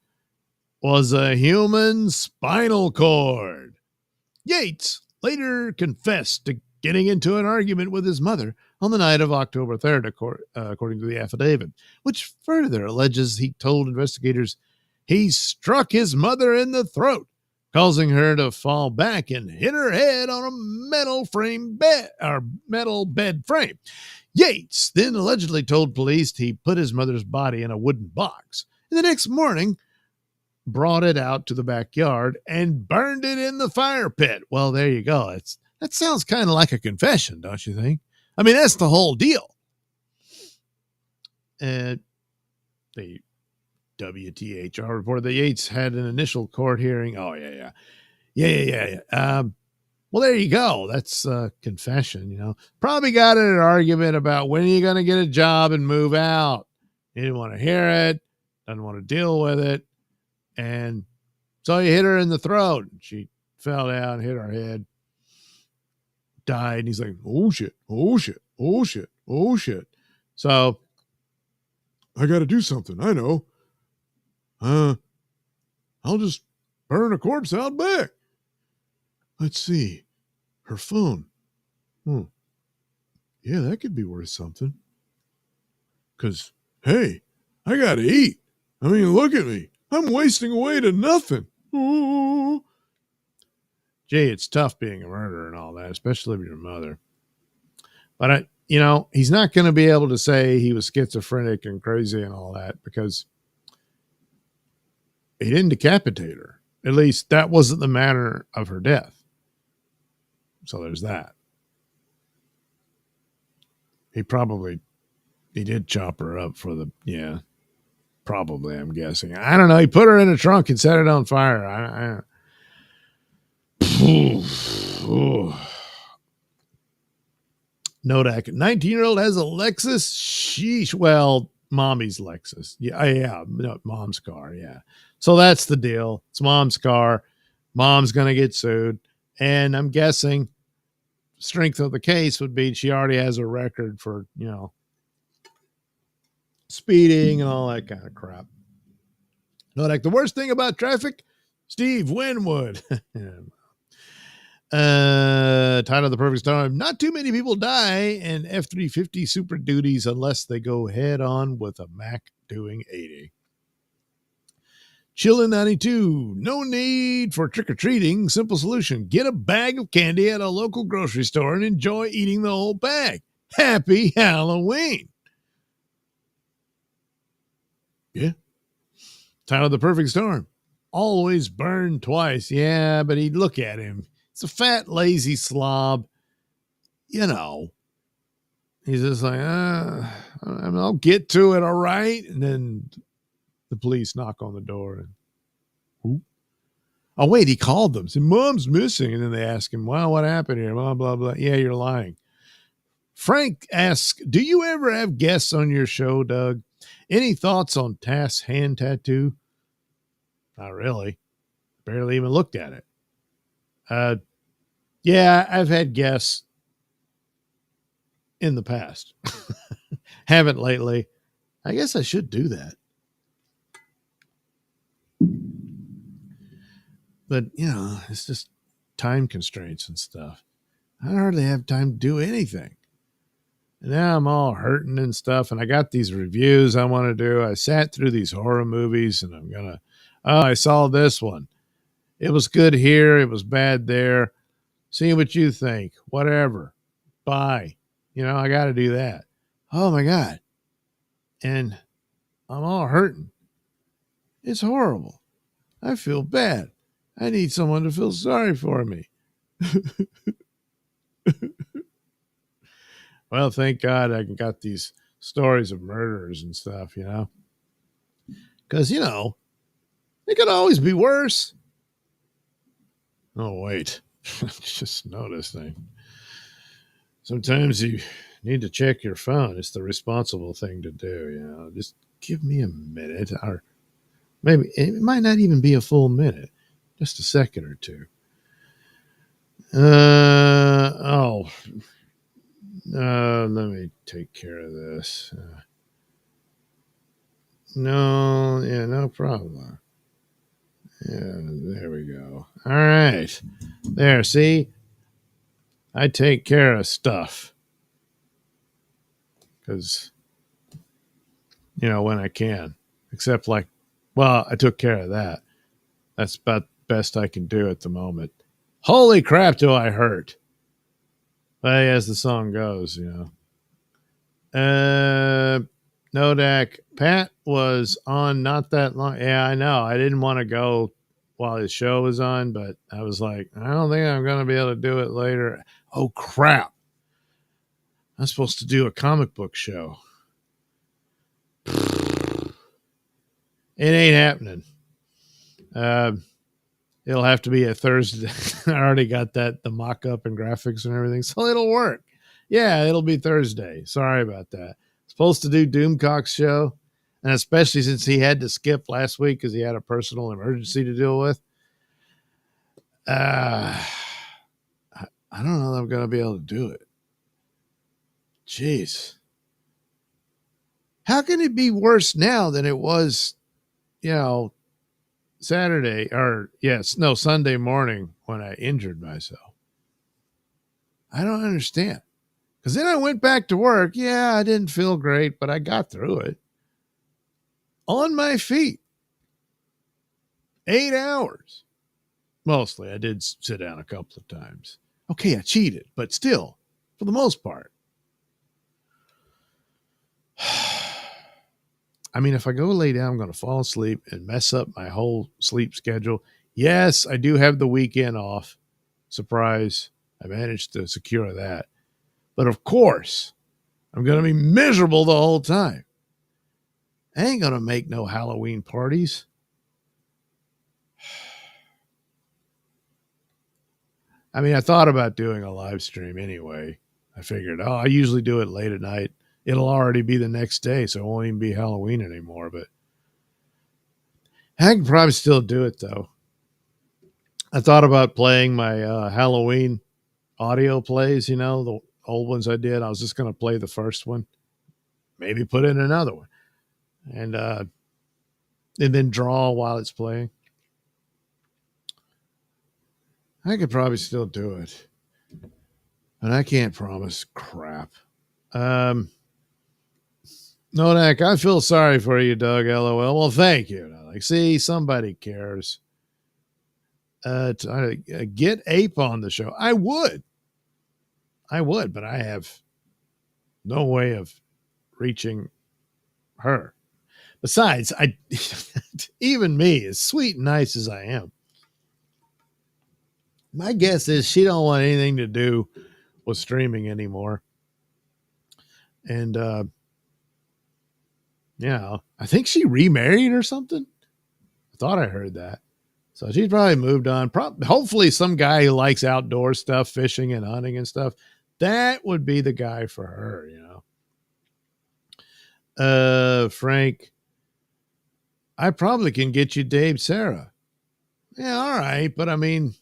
A: was a human spinal cord. Yates later confessed to getting into an argument with his mother on the night of October 3rd, according to the affidavit, which further alleges he told investigators he struck his mother in the throat, causing her to fall back and hit her head on a metal bed frame. Yates then allegedly told police he put his mother's body in a wooden box, and the next morning brought it out to the backyard and burned it in the fire pit. Well, there you go. That sounds kind of like a confession, don't you think? I mean, that's the whole deal. The WTHR reported that Yates had an initial court hearing. Oh, yeah. Well, there you go. That's a confession, you know. Probably got in an argument about when are you going to get a job and move out. He didn't want to hear it, doesn't want to deal with it. And so he hit her in the throat. She fell down, hit her head, died. And he's like, oh, shit. So I got to do something. I know. I'll just burn a corpse out back. Let's see. Her phone. Yeah, that could be worth something. Because, hey, I got to eat. I mean, look at me. I'm wasting away to nothing. Ooh. Jay, it's tough being a murderer and all that, especially with your mother. But, he's not going to be able to say he was schizophrenic and crazy and all that because he didn't decapitate her. At least that wasn't the manner of her death. So there's that. He did chop her up probably, I'm guessing. I don't know. He put her in a trunk and set it on fire. Nodak, 19-year-old has a Lexus. Sheesh. Well, mommy's Lexus. Yeah. No, mom's car. Yeah. So that's the deal. It's mom's car. Mom's going to get sued. And I'm guessing strength of the case would be she already has a record for, speeding and all that kind of crap. Nodak, the worst thing about traffic, Steve Winwood. Title of the perfect storm. Not too many people die in F-350 Super Duties unless they go head on with a Mac doing 80. Chillin' 92. No need for trick-or-treating. Simple solution. Get a bag of candy at a local grocery store and enjoy eating the whole bag. Happy Halloween. Yeah. Title of the perfect storm. Always burn twice. Yeah, but he'd look at him. It's a fat, lazy slob. He's just like, I'll get to it, all right? And then the police knock on the door. And, who? Oh, wait, he called them. Said, Mom's missing. And then they ask him, well, what happened here? Blah, blah, blah. Yeah, you're lying. Frank asks, do you ever have guests on your show, Doug? Any thoughts on Task's hand tattoo? Not really. Barely even looked at it. Yeah, I've had guests in the past. Haven't lately. I guess I should do that. But, it's just time constraints and stuff. I hardly have time to do anything. And now I'm all hurting and stuff, and I got these reviews I want to do. I sat through these horror movies, and I saw this one. It was good here. It was bad there. See what you think. Whatever. Bye. I got to do that. Oh my God. And I'm all hurting. It's horrible. I feel bad. I need someone to feel sorry for me. Well, thank God I got these stories of murderers and stuff, Because, it could always be worse. Oh, wait. Just noticing. Sometimes you need to check your phone. It's the responsible thing to do, Just give me a minute, or maybe it might not even be a full minute, just a second or two. Let me take care of this. No problem. Yeah, there we go. All right. There, see? I take care of stuff. Because, when I can. Except I took care of that. That's about the best I can do at the moment. Holy crap, do I hurt. But as the song goes, Nodak, Pat was on not that long. Yeah, I know. I didn't want to go while his show was on, but I was like, I don't think I'm going to be able to do it later. Oh, crap. I'm supposed to do a comic book show. It ain't happening. It'll have to be a Thursday. I already got the mock-up and graphics and everything, so it'll work. Yeah, it'll be Thursday. Sorry about that. Supposed to do Doomcock's show, and especially since he had to skip last week because he had a personal emergency to deal with. I don't know that I'm going to be able to do it. Jeez. How can it be worse now than it was, Sunday morning when I injured myself? I don't understand. Because then I went back to work. Yeah, I didn't feel great, but I got through it. On my feet. 8 hours. Mostly. I did sit down a couple of times. Okay, I cheated, but still, for the most part. I mean, if I go lay down, I'm going to fall asleep and mess up my whole sleep schedule. Yes, I do have the weekend off. Surprise. I managed to secure that. But of course, I'm going to be miserable the whole time. I ain't going to make no Halloween parties. I mean, I thought about doing a live stream anyway. I figured, I usually do it late at night. It'll already be the next day, so it won't even be Halloween anymore. But I can probably still do it, though. I thought about playing my Halloween audio plays, the old ones I did. I was just going to play the first one, maybe put in another one, and then draw while it's playing. I could probably still do it, but I can't promise crap. Nodak, I feel sorry for you, Doug. LOL. Well, thank you. See, somebody cares. Get Ape on the show. I would, but I have no way of reaching her. Besides, even me, as sweet and nice as I am, my guess is she don't want anything to do with streaming anymore. And I think she remarried or something. I thought I heard that. So she's probably moved on. Hopefully some guy who likes outdoor stuff, fishing and hunting and stuff, that would be the guy for her, Frank, I probably can get you Dave Sarah. Yeah, all right. But I mean,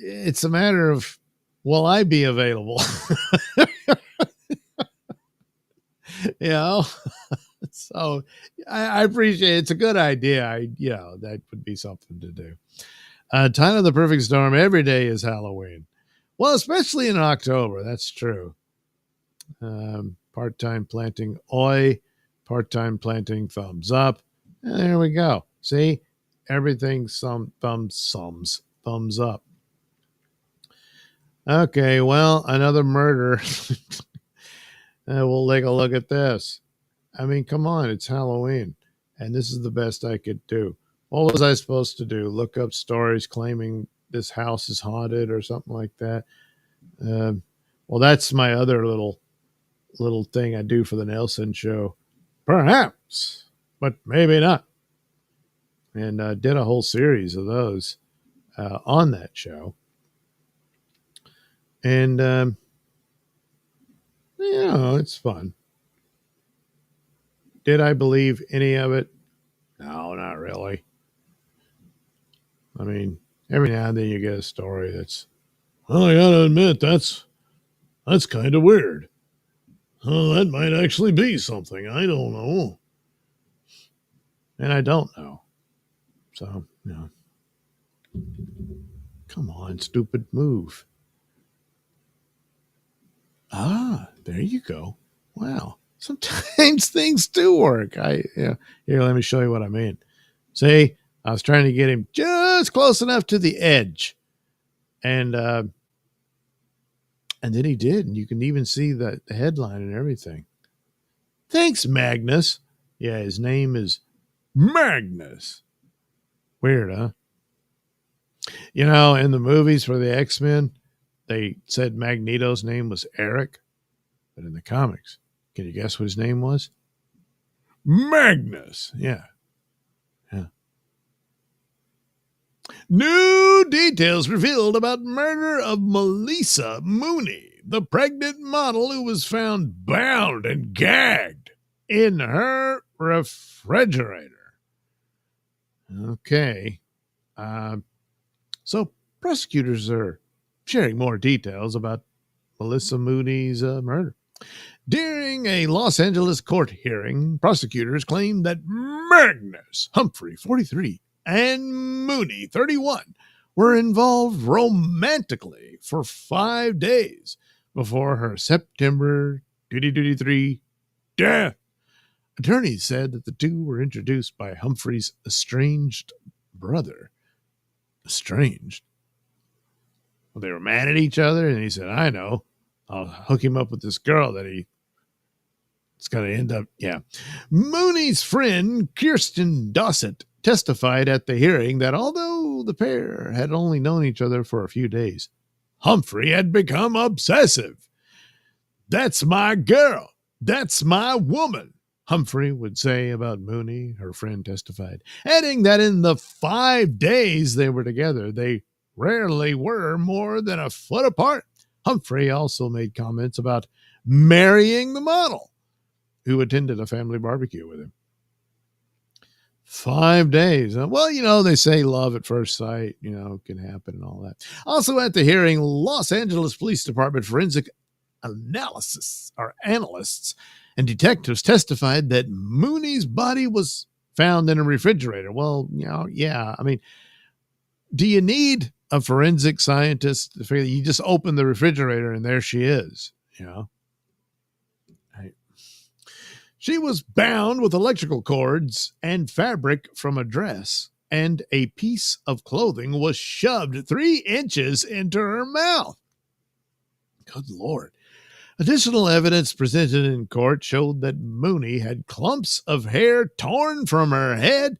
A: it's a matter of, will I be available? So I appreciate it. It's a good idea. That would be something to do. Time of the Perfect Storm. Every day is Halloween. Well, especially in October. That's true. Part-time planting. Oi. Part-time planting. Thumbs up. And there we go. See? Everything thumbs up. Okay, well, another murder. We'll take a look at this. I mean, come on, it's Halloween, and this is the best I could do. What was I supposed to do? Look up stories claiming this house is haunted or something like that? Um, well, that's my other little thing I do for the Nailsin Show. Perhaps, but maybe not. And did a whole series of those on that show. And, it's fun. Did I believe any of it? No, not really. I mean, every now and then you get a story that's, well, I gotta admit, that's kind of weird. Oh, that might actually be something. I don't know. And I don't know. So, come on, stupid move. Ah, there you go. Wow. Sometimes things do work. Here, let me show you what I mean. See, I was trying to get him just close enough to the edge. And then he did. And you can even see the headline and everything. Thanks, Magnus. Yeah, his name is Magnus. Weird, huh? In the movies for the X-Men, they said Magneto's name was Eric. But in the comics, can you guess what his name was? Magnus. Yeah. New details revealed about murder of Melissa Mooney, the pregnant model who was found bound and gagged in her refrigerator. Okay. So prosecutors are sharing more details about Melissa Mooney's murder. During a Los Angeles court hearing, prosecutors claimed that Magnus Humphrey, 43, and Mooney, 31, were involved romantically for 5 days before her September 2023 death. Attorneys said that the two were introduced by Humphrey's estranged brother. Estranged? Well, they were mad at each other, and he said, I know. I'll hook him up with this girl that it's going to end up, yeah. Mooney's friend, Kirsten Dossett, testified at the hearing that although the pair had only known each other for a few days, Humphrey had become obsessive. That's my girl. That's my woman, Humphrey would say about Mooney, her friend testified, adding that in the 5 days they were together, they rarely were more than a foot apart. Humphrey also made comments about marrying the model, who attended a family barbecue with him. 5 days. Well, they say love at first sight, can happen and all that. Also at the hearing, Los Angeles Police Department forensic analysts and detectives testified that Mooney's body was found in a refrigerator. Well, yeah. I mean, do you need a forensic scientist to figure that you just open the refrigerator and there she is, Right. She was bound with electrical cords and fabric from a dress, and a piece of clothing was shoved 3 inches into her mouth. Good Lord. Additional evidence presented in court showed that Mooney had clumps of hair torn from her head,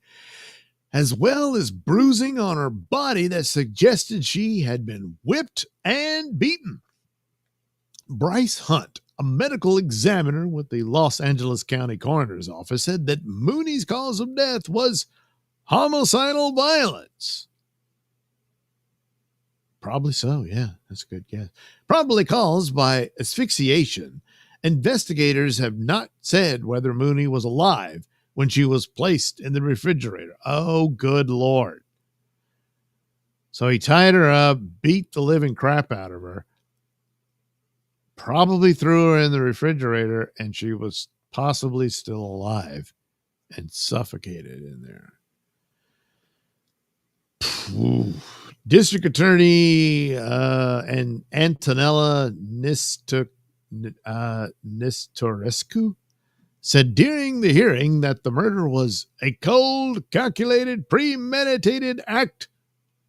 A: as well as bruising on her body that suggested she had been whipped and beaten. Bryce Hunt, a medical examiner with the Los Angeles County Coroner's Office, said that Mooney's cause of death was homicidal violence. Probably so, yeah. That's a good guess. Probably caused by asphyxiation. Investigators have not said whether Mooney was alive when she was placed in the refrigerator. Oh, good Lord. So he tied her up, beat the living crap out of her, probably threw her in the refrigerator, and she was possibly still alive and suffocated in there. Ooh. District Attorney and Antonella Nistorescu said during the hearing that the murder was a cold, calculated, premeditated act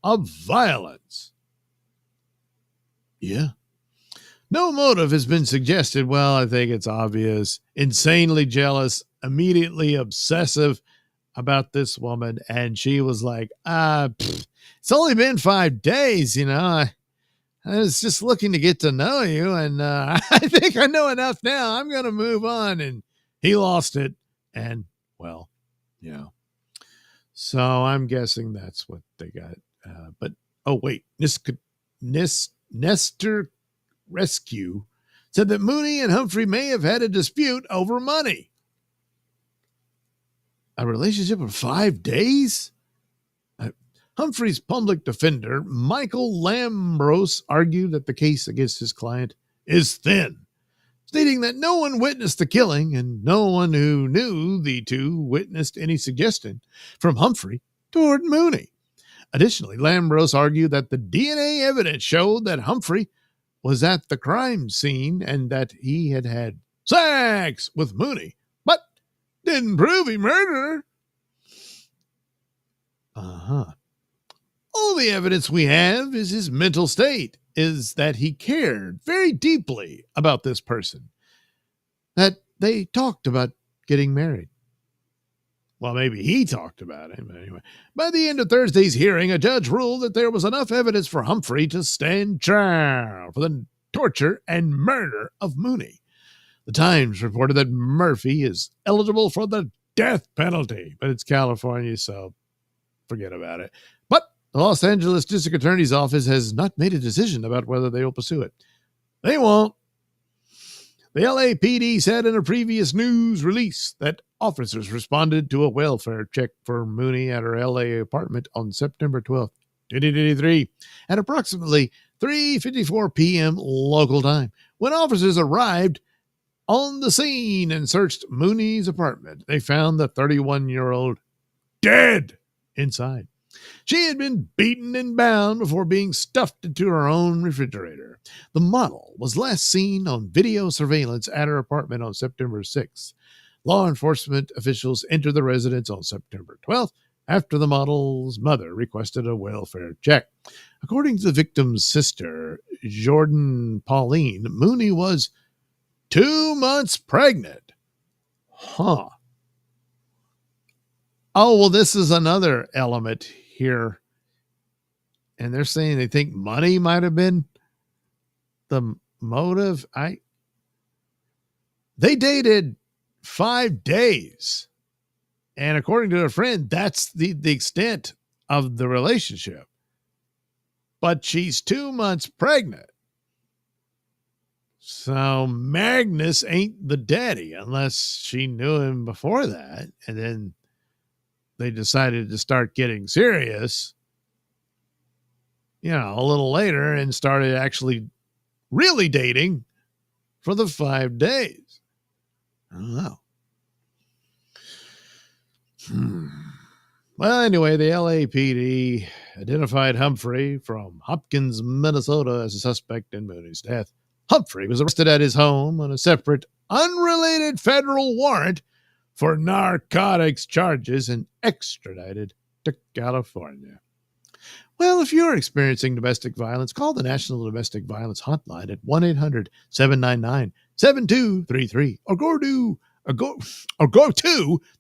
A: of violence. Yeah. No motive has been suggested. Well, I think it's obvious. Insanely jealous, immediately obsessive about this woman. And she was like, it's only been 5 days, I was just looking to get to know you. And I think I know enough now. I'm going to move on. And he lost it. And, well, so I'm guessing that's what they got. But, oh, wait. Nestor Rescue said that Mooney and Humphrey may have had a dispute over money. A relationship of 5 days? Humphrey's public defender, Michael Lambros, argued that the case against his client is thin, stating that no one witnessed the killing and no one who knew the two witnessed any suggestion from Humphrey toward Mooney. Additionally, Lambros argued that the DNA evidence showed that Humphrey was at the crime scene and that he had had sex with Mooney, but didn't prove he murdered her. All the evidence we have is his mental state, is that he cared very deeply about this person, that they talked about getting married. Well, maybe he talked about it, but anyway. By the end of Thursday's hearing, a judge ruled that there was enough evidence for Humphrey to stand trial for the torture and murder of Mooney. The Times reported that Murphy is eligible for the death penalty, but it's California, so forget about it. But the Los Angeles District Attorney's Office has not made a decision about whether they will pursue it. They won't. The LAPD said in a previous news release that officers responded to a welfare check for Mooney at her LA apartment on September 12th, 2023, at approximately 3:54 p.m. local time. When officers arrived on the scene and searched Mooney's apartment, they found the 31-year-old dead inside. She had been beaten and bound before being stuffed into her own refrigerator. The model was last seen on video surveillance at her apartment on September 6th. Law enforcement officials entered the residence on September 12th after the model's mother requested a welfare check. According to the victim's sister, Jordan Pauline, Mooney was 2 months pregnant. Oh, well, this is another element here. And they're saying they think money might have been the motive. They dated 5 days. And according to her friend, that's the extent of the relationship. But she's 2 months pregnant. So Magnus ain't the daddy unless she knew him before that. And then they decided to start getting serious, a little later and started actually really dating for the 5 days. I don't know. Well, anyway, the LAPD identified Humphrey from Hopkins, Minnesota as a suspect in Mooney's death. Humphrey was arrested at his home on a separate, unrelated federal warrant for narcotics charges and extradited to California. Well, if you're experiencing domestic violence, call the National Domestic Violence Hotline at 1-800-799-7233 or go to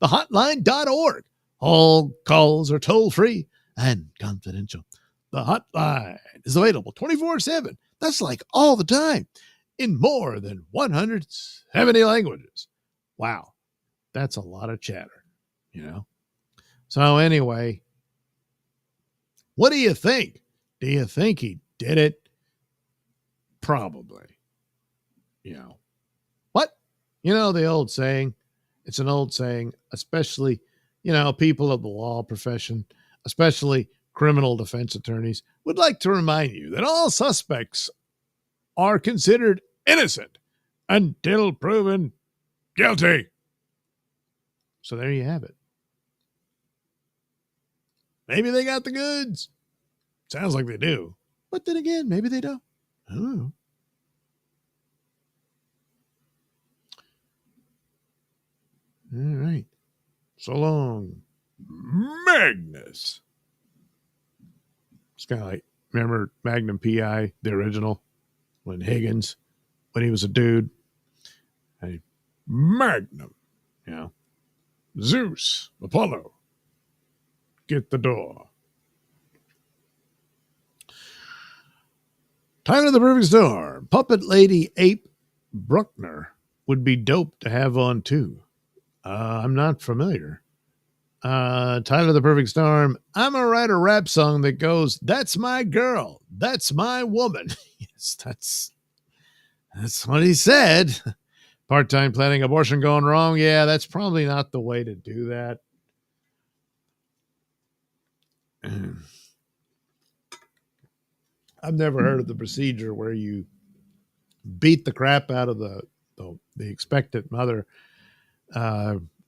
A: thehotline.org. All calls are toll-free and confidential. The hotline is available 24/7. That's like all the time in more than 170 languages. Wow. That's a lot of chatter, So anyway, what do you think? Do you think he did it? Probably. But, the old saying, it's an old saying, especially, people of the law profession, especially criminal defense attorneys, would like to remind you that all suspects are considered innocent until proven guilty. So there you have it. Maybe they got the goods. Sounds like they do. But then again, maybe they don't. I don't know. All right. So long, Magnus. It's kind of like, remember Magnum P.I., the original? when Higgins, when he was a dude. A Magnum, you know. Zeus, Apollo, get the door. Time of the Perfect Storm. Puppet Lady Ape Bruckner would be dope to have on too. I'm not familiar. Title of the Perfect Storm. I'm gonna write a rap song that goes, "That's my girl, that's my woman." Yes, that's what he said. Part-time planning abortion going wrong. Yeah, that's probably not the way to do that. I've never heard of the procedure where you beat the crap out of the expectant mother,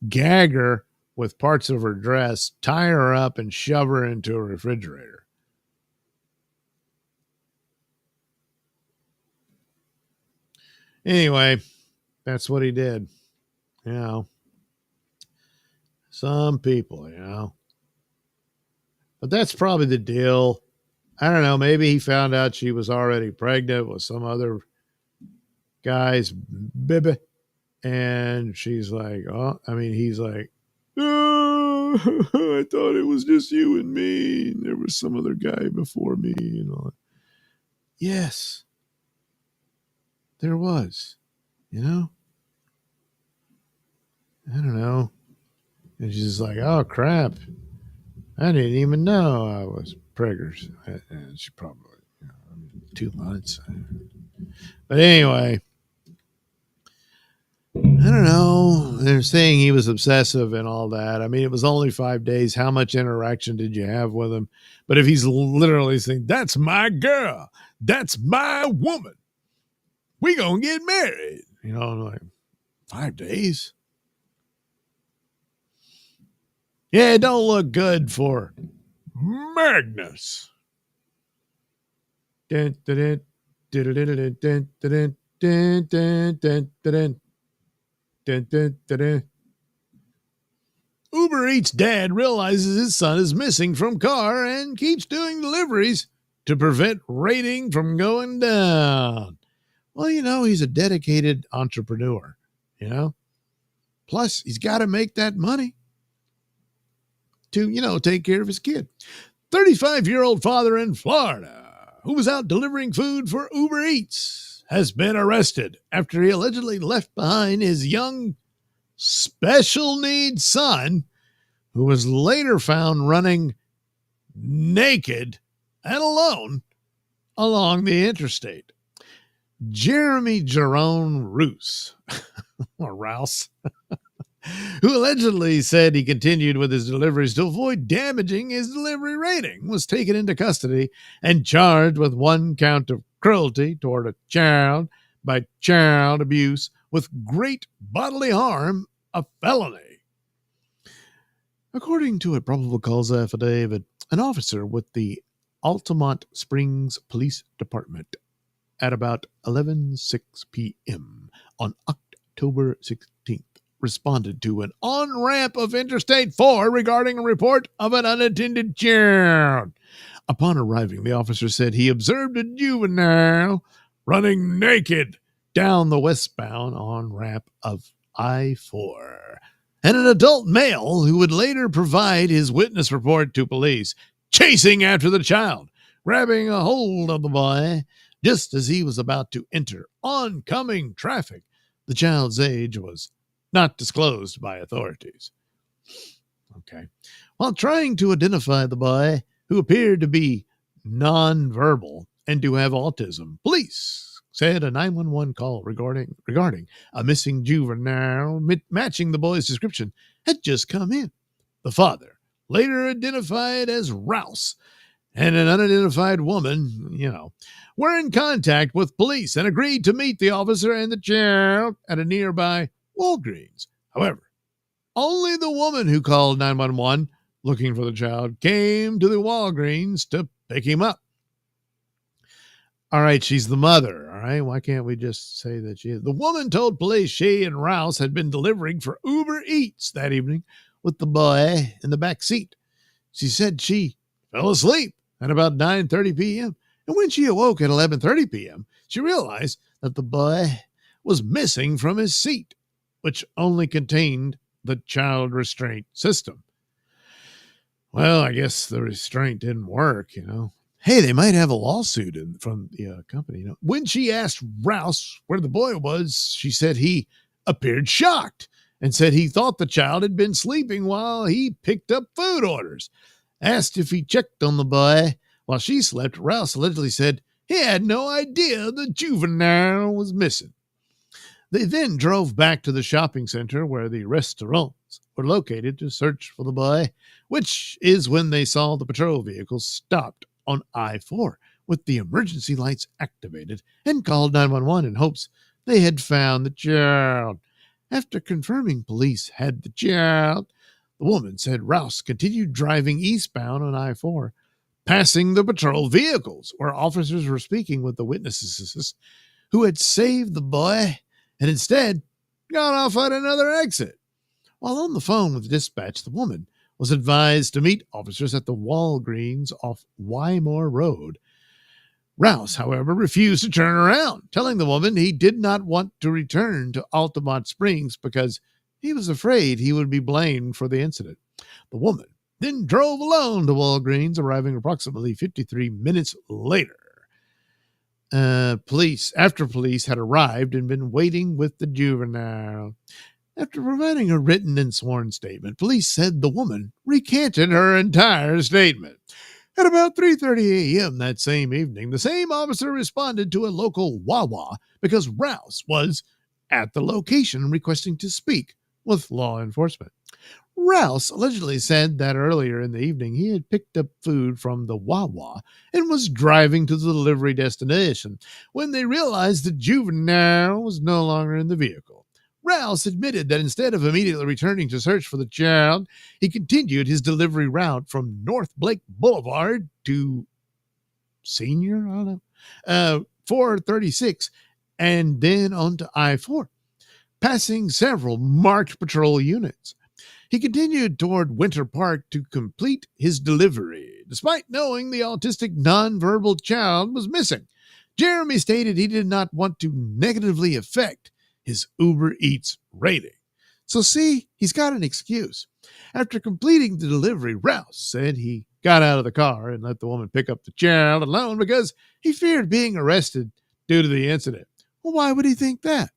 A: gag her with parts of her dress, tie her up, and shove her into a refrigerator. Anyway, that's what he did. You know, some people, you know. But that's probably the deal. I don't know. Maybe he found out she was already pregnant with some other guy's baby. And she's like, oh, I mean, he's like, oh, I thought it was just you and me. There was some other guy before me, you know. Yes, there was, you know. I don't know. And she's like, oh, crap. I didn't even know I was preggers. And she probably, you know, 2 months. But anyway, I don't know. They're saying he was obsessive and all that. I mean, it was only 5 days. How much interaction did you have with him? But if he's literally saying, that's my girl, that's my woman, we gonna get married. You know, I'm like, 5 days? Yeah, it don't look good for Magnus. Uber Eats dad realizes his son is missing from car and keeps doing deliveries to prevent rating from going down. Well, you know, he's a dedicated entrepreneur, you know. Plus, he's got to make that money to, you know, take care of his kid. 35-year-old father in Florida who was out delivering food for Uber Eats has been arrested after he allegedly left behind his young special needs son, who was later found running naked and alone along the interstate. Jeremy Jerome Roos, or Rouse, who allegedly said he continued with his deliveries to avoid damaging his delivery rating, was taken into custody and charged with 1 count of cruelty toward a child by child abuse with great bodily harm, a felony. According to a probable cause affidavit, an officer with the Altamont Springs Police Department at about 11:06 p.m. on October 16th responded to an on-ramp of Interstate 4 regarding a report of an unattended child. Upon arriving, the officer said he observed a juvenile running naked down the westbound on-ramp of I-4, and an adult male who would later provide his witness report to police, chasing after the child, grabbing a hold of the boy just as he was about to enter oncoming traffic. The child's age was not disclosed by authorities. Okay. While trying to identify the boy, who appeared to be nonverbal and to have autism, police said a 911 call regarding a missing juvenile matching the boy's description had just come in. The father, later identified as Rouse, and an unidentified woman, you know, were in contact with police and agreed to meet the officer and the child at a nearby Walgreens. However, only the woman who called 911 looking for the child came to the Walgreens to pick him up. All right, she's the mother, all right? Why can't we just say that she is? The woman told police she and Rouse had been delivering for Uber Eats that evening with the boy in the back seat. She said she fell asleep at about 9:30 p.m. And when she awoke at 11:30 p.m., she realized that the boy was missing from his seat, which only contained the child restraint system. Well, I guess the restraint didn't work. Hey, they might have a lawsuit from the company. When she asked Rouse where the boy was, she said he appeared shocked and said he thought the child had been sleeping while he picked up food orders. Asked if he checked on the boy while she slept, Rouse allegedly said he had no idea the juvenile was missing. They then drove back to the shopping center where the restaurants were located to search for the boy, which is when they saw the patrol vehicle stopped on I-4 with the emergency lights activated and called 911 in hopes they had found the child. After confirming police had the child, the woman said Rouse continued driving eastbound on I-4, passing the patrol vehicles where officers were speaking with the witnesses who had saved the boy and instead got off at another exit. While on the phone with dispatch, the woman was advised to meet officers at the Walgreens off Wymore Road. Rouse, however, refused to turn around, telling the woman he did not want to return to Altamont Springs because he was afraid he would be blamed for the incident. The woman then drove alone to Walgreens, arriving approximately 53 minutes later. After police had arrived and been waiting with the juvenile. After providing a written and sworn statement, police said the woman recanted her entire statement. At about 3:30 a.m. that same evening, the same officer responded to a local Wawa because Rouse was at the location requesting to speak with law enforcement. Rouse allegedly said that earlier in the evening he had picked up food from the Wawa and was driving to the delivery destination when they realized the juvenile was no longer in the vehicle. Rouse admitted that instead of immediately returning to search for the child, he continued his delivery route from North Blake Boulevard to Senior, 436, and then onto I-4, passing several marked patrol units. He continued toward Winter Park to complete his delivery, despite knowing the autistic nonverbal child was missing. Jeremy stated he did not want to negatively affect his Uber Eats rating. So see, he's got an excuse. After completing the delivery, Rouse said he got out of the car and let the woman pick up the child alone because he feared being arrested due to the incident. Well, why would he think that?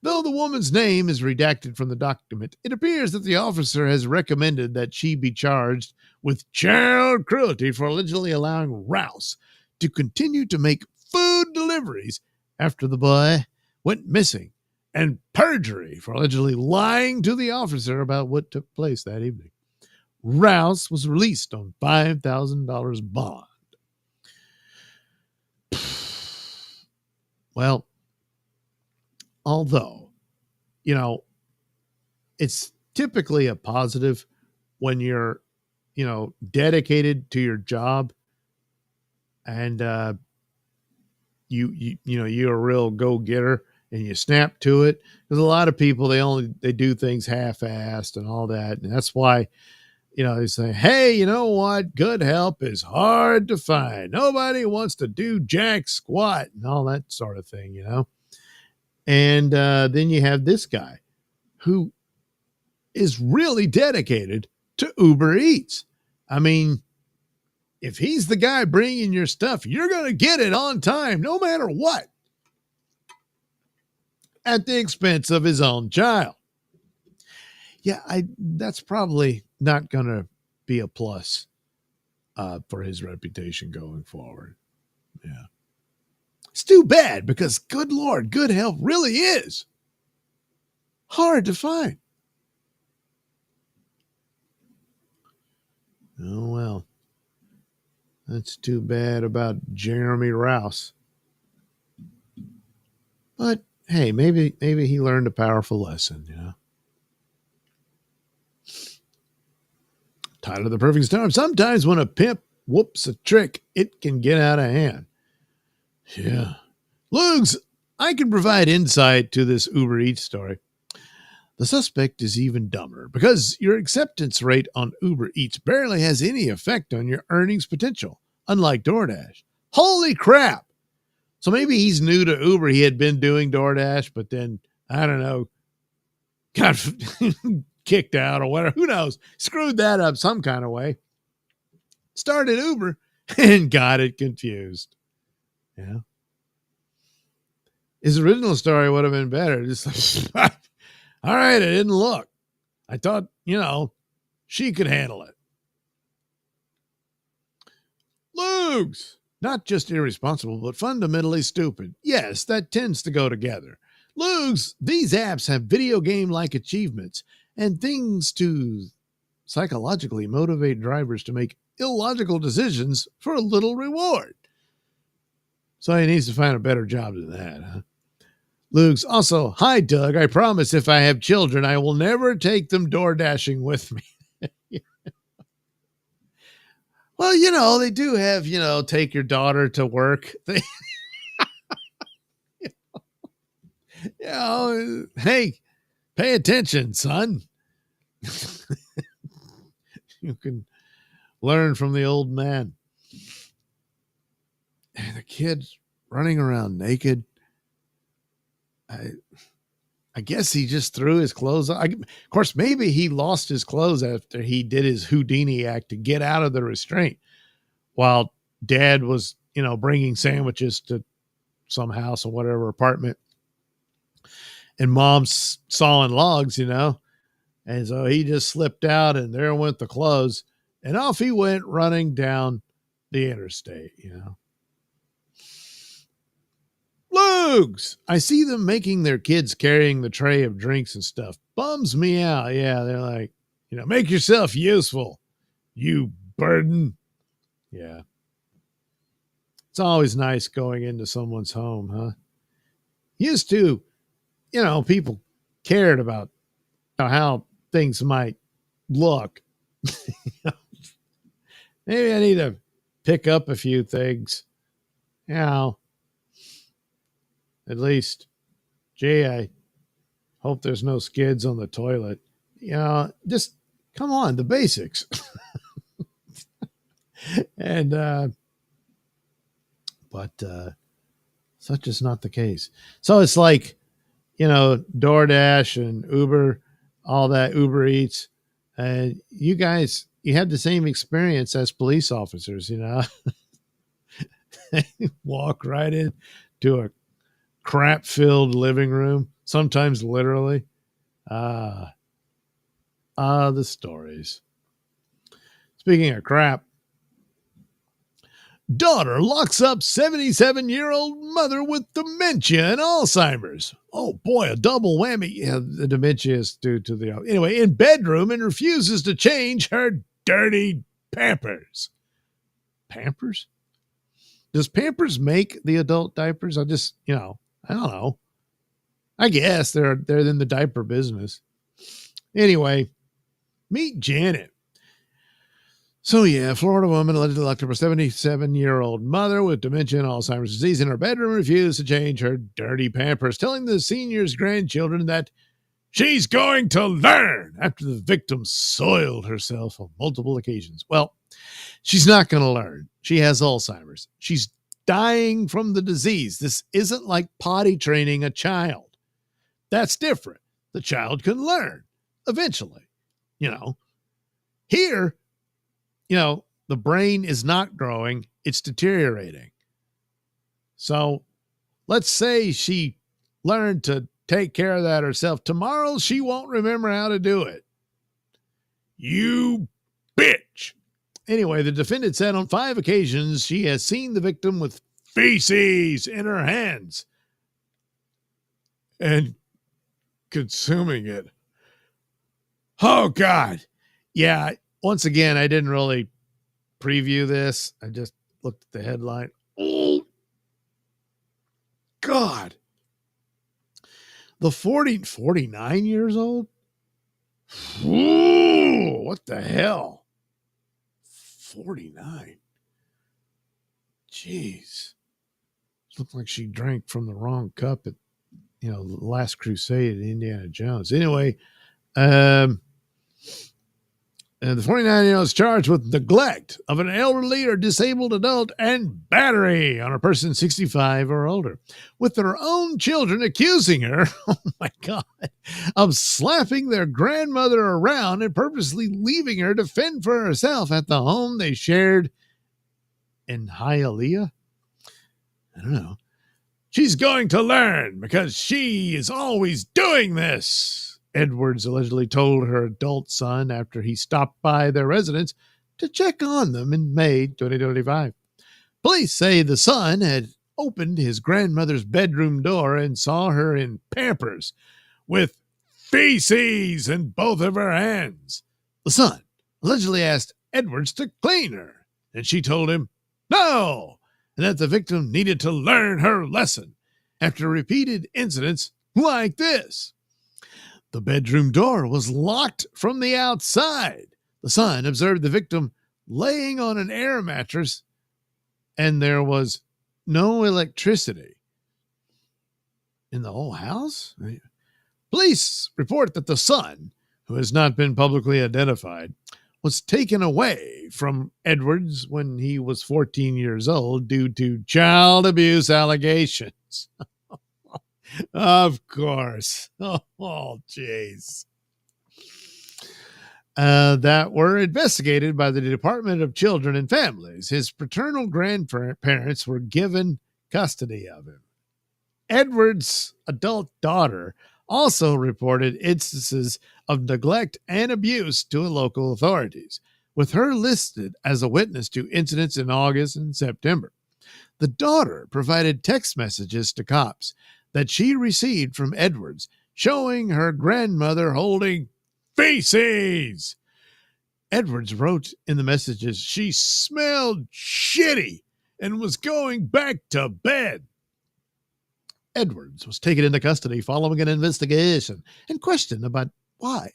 A: Though the woman's name is redacted from the document, it appears that the officer has recommended that she be charged with child cruelty for allegedly allowing Rouse to continue to make food deliveries after the boy went missing, and perjury for allegedly lying to the officer about what took place that evening. Rouse was released on $5,000 bond. Well, although, it's typically a positive when you're, dedicated to your job and you're a real go-getter and you snap to it. Because a lot of people, they do things half-assed and all that. And that's why, they say, hey, you know what? Good help is hard to find. Nobody wants to do jack squat and all that sort of thing, And then you have this guy who is really dedicated to Uber Eats. I mean, if he's the guy bringing your stuff, you're going to get it on time, no matter what, at the expense of his own child. Yeah, that's probably not going to be a plus for his reputation going forward. Yeah. It's too bad because, good Lord, good help really is hard to find. Oh, well. That's too bad about Jeremy Rouse. But, hey, maybe he learned a powerful lesson, Title of the perfect storm. Sometimes when a pimp whoops a trick, it can get out of hand. Yeah. Lugs, I can provide insight to this Uber Eats story. The suspect is even dumber because your acceptance rate on Uber Eats barely has any effect on your earnings potential, unlike DoorDash. Holy crap. So maybe he's new to Uber. He had been doing DoorDash, but then, I don't know, got kicked out or whatever. Who knows? Screwed that up some kind of way. Started Uber and got it confused. Yeah. His original story would have been better. Just like, all right, I didn't look. I thought, she could handle it. Lugs, not just irresponsible, but fundamentally stupid. Yes, that tends to go together. Lugs, these apps have video game-like achievements and things to psychologically motivate drivers to make illogical decisions for a little reward. So he needs to find a better job than that, huh? Lugs, also, hi, Doug. I promise if I have children, I will never take them door dashing with me. Well, they do have, take your daughter to work. Hey, pay attention, son. You can learn from the old man. And the kid's running around naked. I guess he just threw his clothes on. Of course, maybe he lost his clothes after he did his Houdini act to get out of the restraint while dad was, bringing sandwiches to some house or whatever apartment. And mom's sawing logs, And so he just slipped out and there went the clothes. And off he went running down the interstate, Lugs! I see them making their kids carrying the tray of drinks and stuff. Bums me out. Yeah, they're like, make yourself useful, you burden. Yeah. It's always nice going into someone's home, huh? Used to, people cared about how things might look. Maybe I need to pick up a few things. At least, gee, I hope there's no skids on the toilet. Just come on, the basics. And, but such is not the case. So it's like, DoorDash and Uber, all that, Uber Eats. You guys, you had the same experience as police officers, Walk right into a crap-filled living room, sometimes literally. The stories. Speaking of crap, daughter locks up 77-year-old mother with dementia and Alzheimer's. Oh boy, a double whammy. Yeah, the dementia is due to the... Anyway, in bedroom and refuses to change her dirty Pampers. Pampers? Does Pampers make the adult diapers? I just, I don't know. I guess they're in the diaper business. Anyway, meet Janet. So yeah, Florida woman allegedly locked up her 77-year-old mother with dementia and Alzheimer's disease in her bedroom, refused to change her dirty Pampers, telling the senior's grandchildren that she's going to learn after the victim soiled herself on multiple occasions. Well, she's not going to learn. She has Alzheimer's. She's dying from the disease. This isn't like potty training a child. That's different. The child can learn eventually. Here, the brain is not growing. It's deteriorating. So let's say she learned to take care of that herself. Tomorrow, she won't remember how to do it. You bitch. Anyway, the defendant said on 5 occasions she has seen the victim with feces in her hands and consuming it. Oh, God. Yeah, once again, I didn't really preview this. I just looked at the headline. Oh, God. The 49 years old? Ooh, what the hell? 49. Jeez. Looked like she drank from the wrong cup at, the Last Crusade at Indiana Jones. Anyway, And the 49-year-old is charged with neglect of an elderly or disabled adult and battery on a person 65 or older, with their own children accusing her, oh my God, of slapping their grandmother around and purposely leaving her to fend for herself at the home they shared in Hialeah. I don't know. She's going to learn because she is always doing this, Edwards allegedly told her adult son after he stopped by their residence to check on them in May 2025. Police say the son had opened his grandmother's bedroom door and saw her in Pampers with feces in both of her hands. The son allegedly asked Edwards to clean her, and she told him no, and that the victim needed to learn her lesson after repeated incidents like this. The bedroom door was locked from the outside. The son observed the victim laying on an air mattress, and there was no electricity in the whole house. Police report that the son, who has not been publicly identified, was taken away from Edwards when he was 14 years old due to child abuse allegations. Of course. Oh, jeez. That were investigated by the Department of Children and Families. His paternal grandparents were given custody of him. Edward's adult daughter also reported instances of neglect and abuse to local authorities, with her listed as a witness to incidents in August and September. The daughter provided text messages to cops that she received from Edwards, showing her grandmother holding feces. Edwards wrote in the messages she smelled shitty and was going back to bed. Edwards was taken into custody following an investigation and questioned about why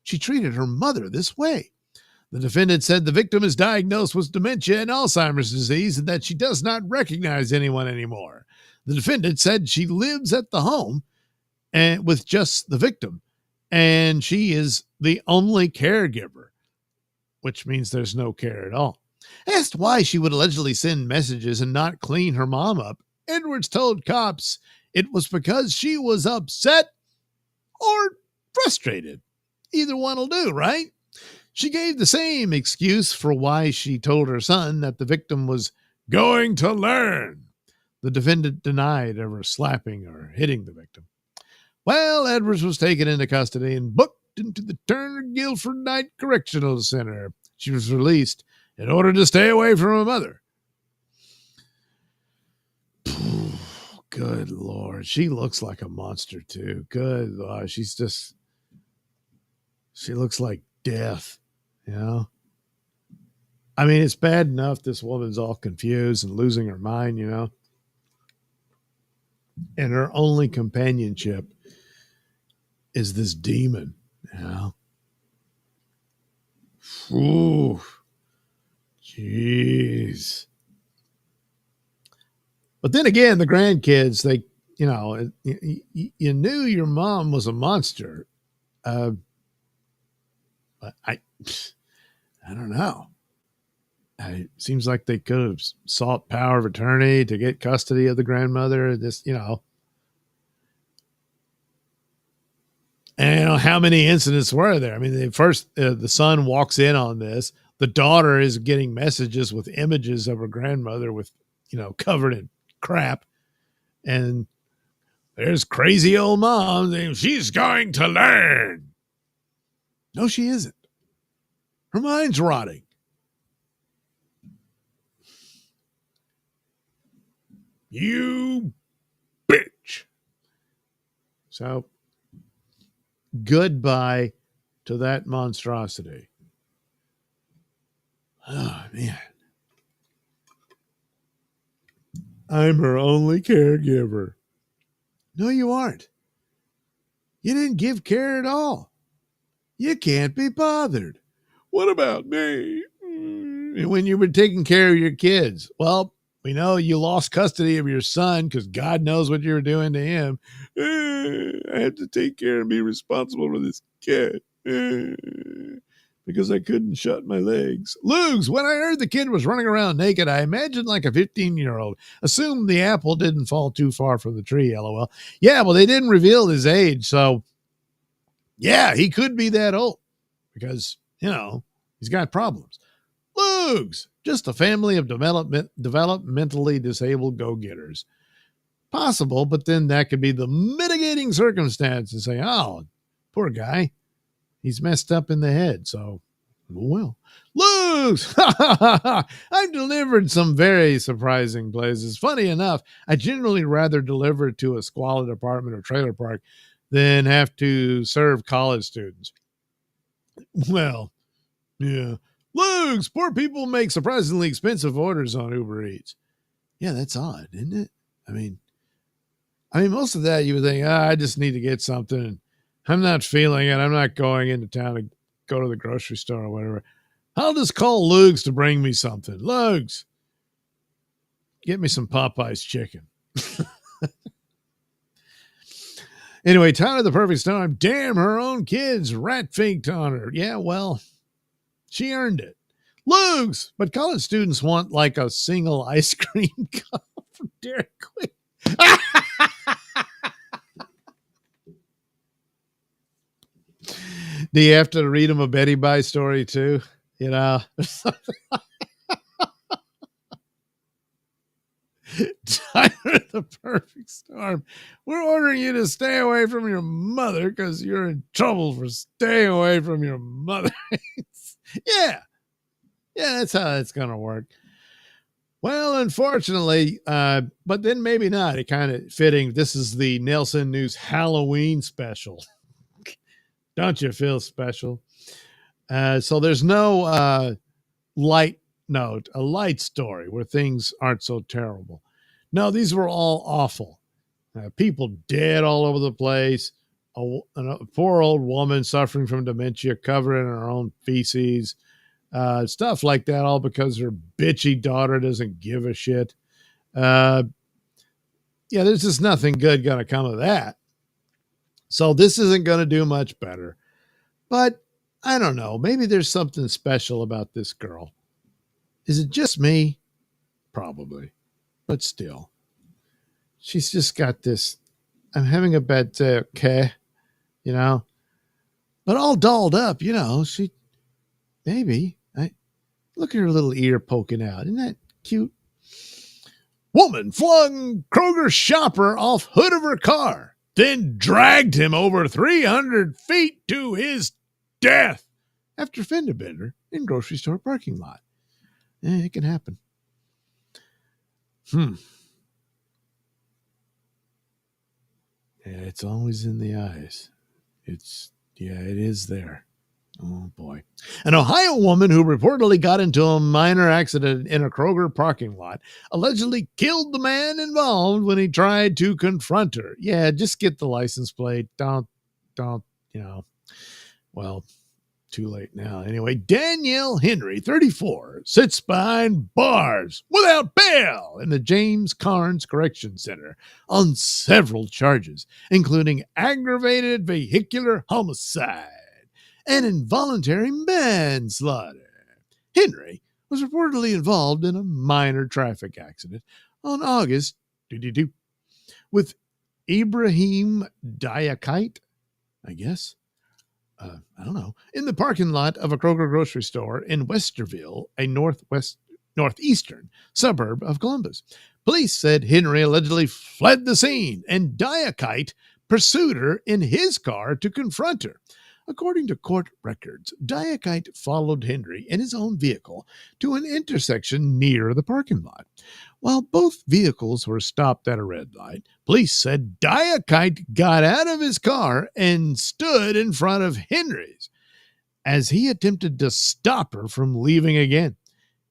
A: she treated her mother this way. The defendant said the victim is diagnosed with dementia and Alzheimer's disease and that she does not recognize anyone anymore. The defendant said she lives at the home and with just the victim, and she is the only caregiver, which means there's no care at all. Asked why she would allegedly send messages and not clean her mom up, Edwards told cops it was because she was upset or frustrated. Either one will do, right? She gave the same excuse for why she told her son that the victim was going to learn. The defendant denied ever slapping or hitting the victim. Well, Edwards was taken into custody and booked into the Turner Guilford Night Correctional Center. She was released in order to stay away from her mother. Good Lord. She looks like a monster, too. Good Lord. She looks like death, you know? I mean, it's bad enough this woman's all confused and losing her mind, you know? And her only companionship is this demon, you know? Ooh. Jeez. But then again, the grandkids, they, you know, you knew your mom was a monster. But I don't know. It seems like they could have sought power of attorney to get custody of the grandmother. This, you know. And you know, how many incidents were there? I mean, the son walks in on this. The daughter is getting messages with images of her grandmother with, you know, covered in crap. And there's crazy old mom saying, she's going to learn. No, she isn't. Her mind's rotting. You bitch. So, goodbye to that monstrosity. Oh, man. I'm her only caregiver. No, you aren't. You didn't give care at all. You can't be bothered. What about me? When you were taking care of your kids? Well, we know you lost custody of your son because God knows what you were doing to him. I have to take care and be responsible for this kid. because I couldn't shut my legs. Lugs, when I heard the kid was running around naked, I imagined like a 15-year-old. Assumed the apple didn't fall too far from the tree, LOL. Yeah, well, they didn't reveal his age, so yeah, he could be that old because, he's got problems. Lugs, just a family of developmentally disabled go-getters. Possible, but then that could be the mitigating circumstance and say, oh, poor guy, he's messed up in the head, so, well. Lugs! I've delivered some very surprising places. Funny enough, I generally rather deliver to a squalid apartment or trailer park than have to serve college students. Well, yeah. Lugs, poor people make surprisingly expensive orders on Uber Eats. Yeah, that's odd, isn't it? I mean, most of that you would think, I just need to get something. I'm not feeling it. I'm not going into town to go to the grocery store or whatever. I'll just call Lugs to bring me something. Lugs, get me some Popeye's chicken. Anyway, Tyler the Perfect Storm, damn, her own kids rat-faked on her. Yeah, well, she earned it. Lugs, but college students want like a single ice cream cup from Dairy Queen. Do you have to read them a Betty Bye story too? Tyler the Perfect Storm. We're ordering you to stay away from your mother because you're in trouble for staying away from your mother. Yeah, that's how it's going to work. Well, unfortunately, but then maybe not. It kind of fitting. This is the Nailsin News Halloween special. Don't you feel special? So there's no light note, a light story where things aren't so terrible. No, these were all awful. People dead all over the place. A poor old woman suffering from dementia, covered in her own feces. Stuff like that, all because her bitchy daughter doesn't give a shit. There's just nothing good going to come of that. So this isn't going to do much better. But I don't know. Maybe there's something special about this girl. Is it just me? Probably. But still. She's just got this, I'm having a bad day, okay? But all dolled up, she, maybe. Look at her little ear poking out. Isn't that cute? Woman flung Kroger shopper off hood of her car, then dragged him over 300 feet to his death after fender bender in grocery store parking lot. It can happen. Yeah, it's always in the eyes. It is there. Oh, boy. An Ohio woman who reportedly got into a minor accident in a Kroger parking lot allegedly killed the man involved when he tried to confront her. Yeah, just get the license plate. Don't, well, too late now. Anyway, Danielle Henry, 34, sits behind bars without bail in the James Carnes Correction Center on several charges, including aggravated vehicular homicide and involuntary manslaughter. Henry was reportedly involved in a minor traffic accident on August with Ibrahim Diakite, I guess. I don't know, in the parking lot of a Kroger grocery store in Westerville, a northeastern suburb of Columbus. Police said Henry allegedly fled the scene and Diakite pursued her in his car to confront her. According to court records, Diakite followed Henry in his own vehicle to an intersection near the parking lot. While both vehicles were stopped at a red light, police said Diakite got out of his car and stood in front of Henry's as he attempted to stop her from leaving again.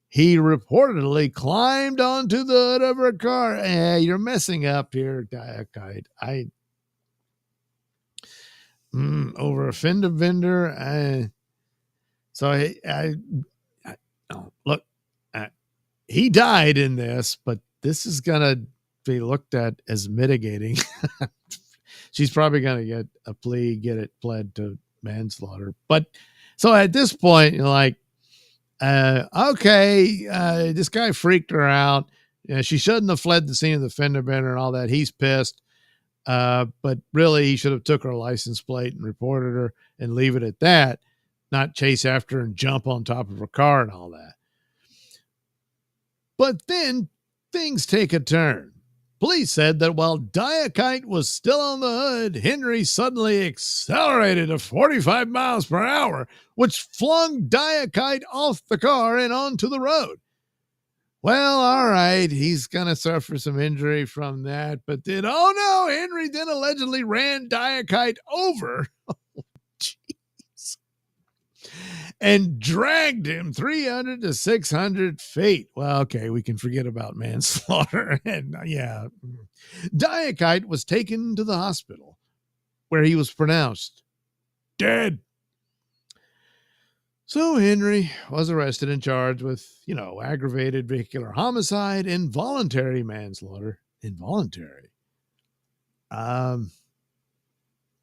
A: He reportedly climbed onto the hood of her car. You're messing up here, Diakite. Over a fender bender. Look, he died in this, but this is going to be looked at as mitigating. She's probably going to get a plea, get it pled to manslaughter. But So at this point, you're like, okay, this guy freaked her out. She shouldn't have fled the scene of the fender bender and all that. He's pissed. But really, he should have took her license plate and reported her and leave it at that, not chase after her and jump on top of her car and all that. But then things take a turn. Police said that while Diakite was still on the hood, Henry suddenly accelerated to 45 miles per hour, which flung Diakite off the car and onto the road. Well, all right, he's going to suffer some injury from that. But then, oh no, Henry then allegedly ran Diakite over. Jeez. And dragged him 300 to 600 feet. Well, okay, we can forget about manslaughter. And yeah, Diakite was taken to the hospital where he was pronounced dead. So Henry was arrested and charged with, aggravated vehicular homicide, involuntary manslaughter. Involuntary.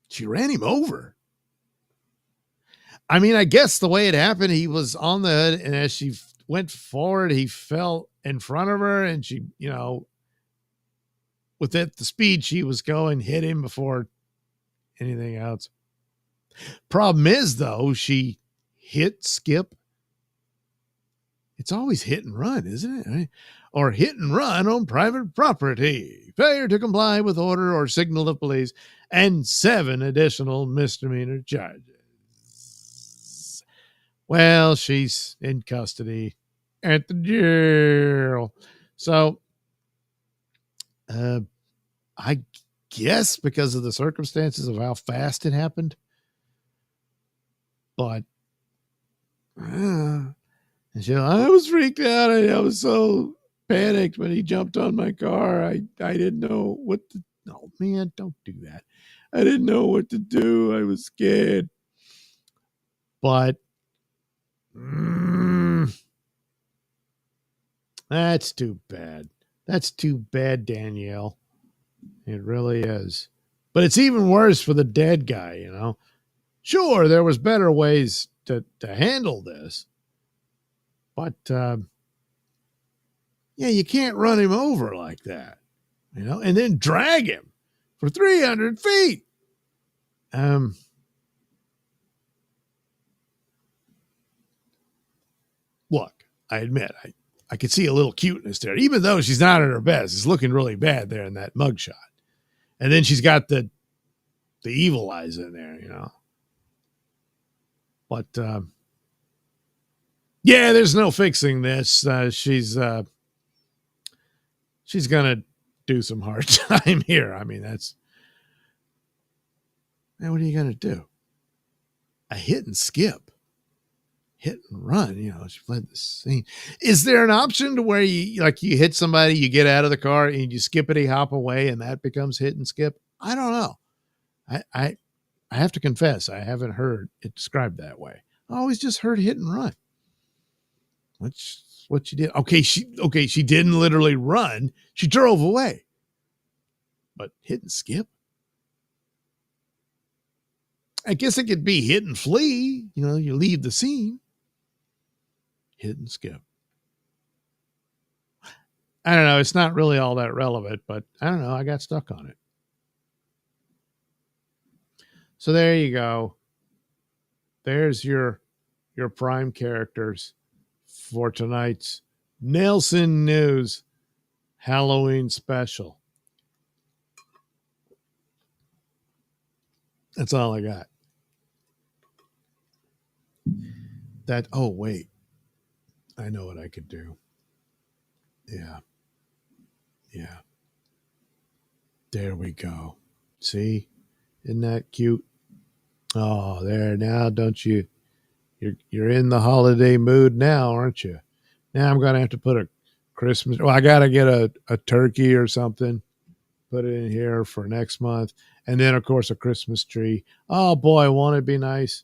A: She ran him over. I mean, I guess the way it happened, he was on the hood, and as she went forward, he fell in front of her, and she, with the speed she was going, hit him before anything else. Problem is, though, she hit, skip. It's always hit and run, isn't it? Or hit and run on private property, failure to comply with order or signal to police, and 7 additional misdemeanor charges. Well, she's in custody at the jail. So, I guess because of the circumstances of how fast it happened, but and I was freaked out. I was so panicked when he jumped on my car. I didn't know what to. Oh man, don't do that. I didn't know what to do. I was scared. But that's too bad. That's too bad, Danielle. It really is. But it's even worse for the dead guy, Sure, there was better ways to handle this. But, you can't run him over like that, and then drag him for 300 feet. Look, I admit, I could see a little cuteness there, even though she's not at her best. It's looking really bad there in that mugshot. And then she's got the evil eyes in there, But, there's no fixing this. She's going to do some hard time here. I mean, what are you going to do? A hit and skip. Hit and run, she fled the scene. Is there an option to where you hit somebody, you get out of the car and you skippity hop away and that becomes hit and skip? I don't know. I have to confess, I haven't heard it described that way. I always just heard hit and run. That's what she did. Okay, she didn't literally run. She drove away. But hit and skip? I guess it could be hit and flee. You leave the scene. Hit and skip. I don't know. It's not really all that relevant, but I don't know. I got stuck on it. So there you go. There's your prime characters for tonight's Nailsin News Halloween special. That's all I got. Oh, wait. I know what I could do. Yeah. There we go. See? Isn't that cute? Oh, there. Now, don't you? You're in the holiday mood now, aren't you? Now I'm going to have to put a Christmas. Well, I got to get a turkey or something. Put it in here for next month. And then, of course, a Christmas tree. Oh, boy, won't it be nice?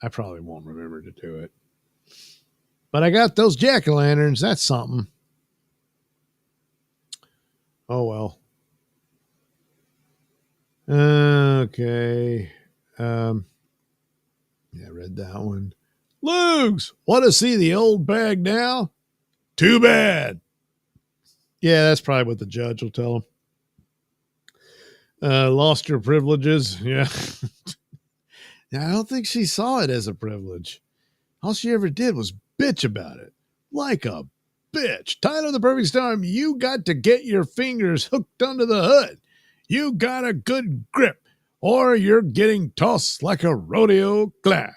A: I probably won't remember to do it. But I got those jack-o'-lanterns. That's something. Oh, well. Okay. Yeah, I read that one. Lugs, want to see the old bag now? Too bad. Yeah, that's probably what the judge will tell him. Lost your privileges. Yeah. Yeah, I don't think she saw it as a privilege. All she ever did was bitch about it. Like a bitch. Time of the perfect storm, you got to get your fingers hooked under the hood. You got a good grip, or you're getting tossed like a rodeo clown.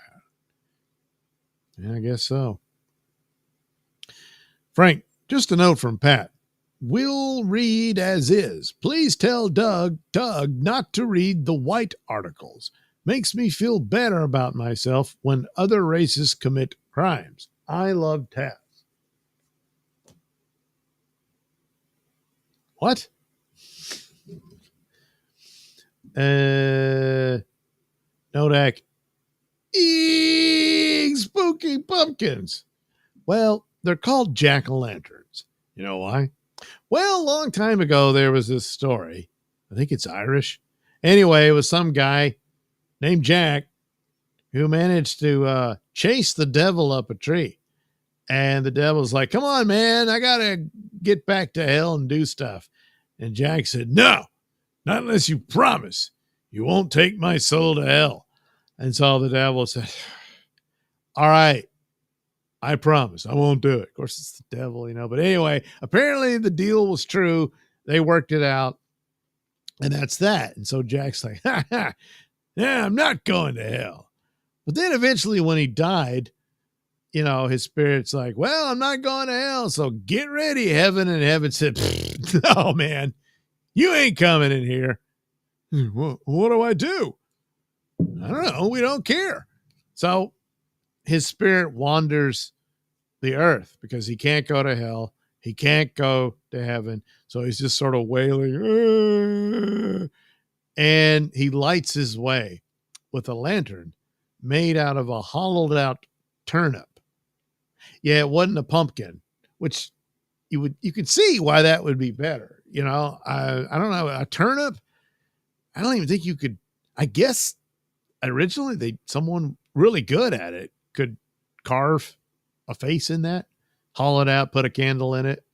A: Yeah, I guess so. Frank, just a note from Pat. We'll read as is. Please tell Doug not to read the white articles. Makes me feel better about myself when other races commit crimes. I love Taz. What? Nodak. Eek, spooky pumpkins. Well, they're called jack-o'-lanterns. You know why? Well, a long time ago, there was this story. I think it's Irish. Anyway, it was some guy named Jack who managed to chase the devil up a tree. And the devil's like, come on, man, I got to get back to hell and do stuff. And Jack said, no, not unless you promise you won't take my soul to hell. And so the devil said, all right, I promise I won't do it. Of course, it's the devil, you know. But anyway, apparently the deal was true. They worked it out. And that's that. And so Jack's like, ha, ha, yeah, I'm not going to hell. But then eventually when he died, you know, his spirit's like, well, I'm not going to hell. So get ready, heaven. And heaven said, no, man, you ain't coming in here. What do I do? I don't know. We don't care. So his spirit wanders the earth because he can't go to hell. He can't go to heaven. So he's just sort of wailing. And he lights his way with a lantern made out of a hollowed out turnip. Yeah, it wasn't a pumpkin, which you could see why that would be better. You know, I don't know, a turnip. I don't even think you could. I guess originally someone really good at it could carve a face in that, hollow it out, put a candle in it.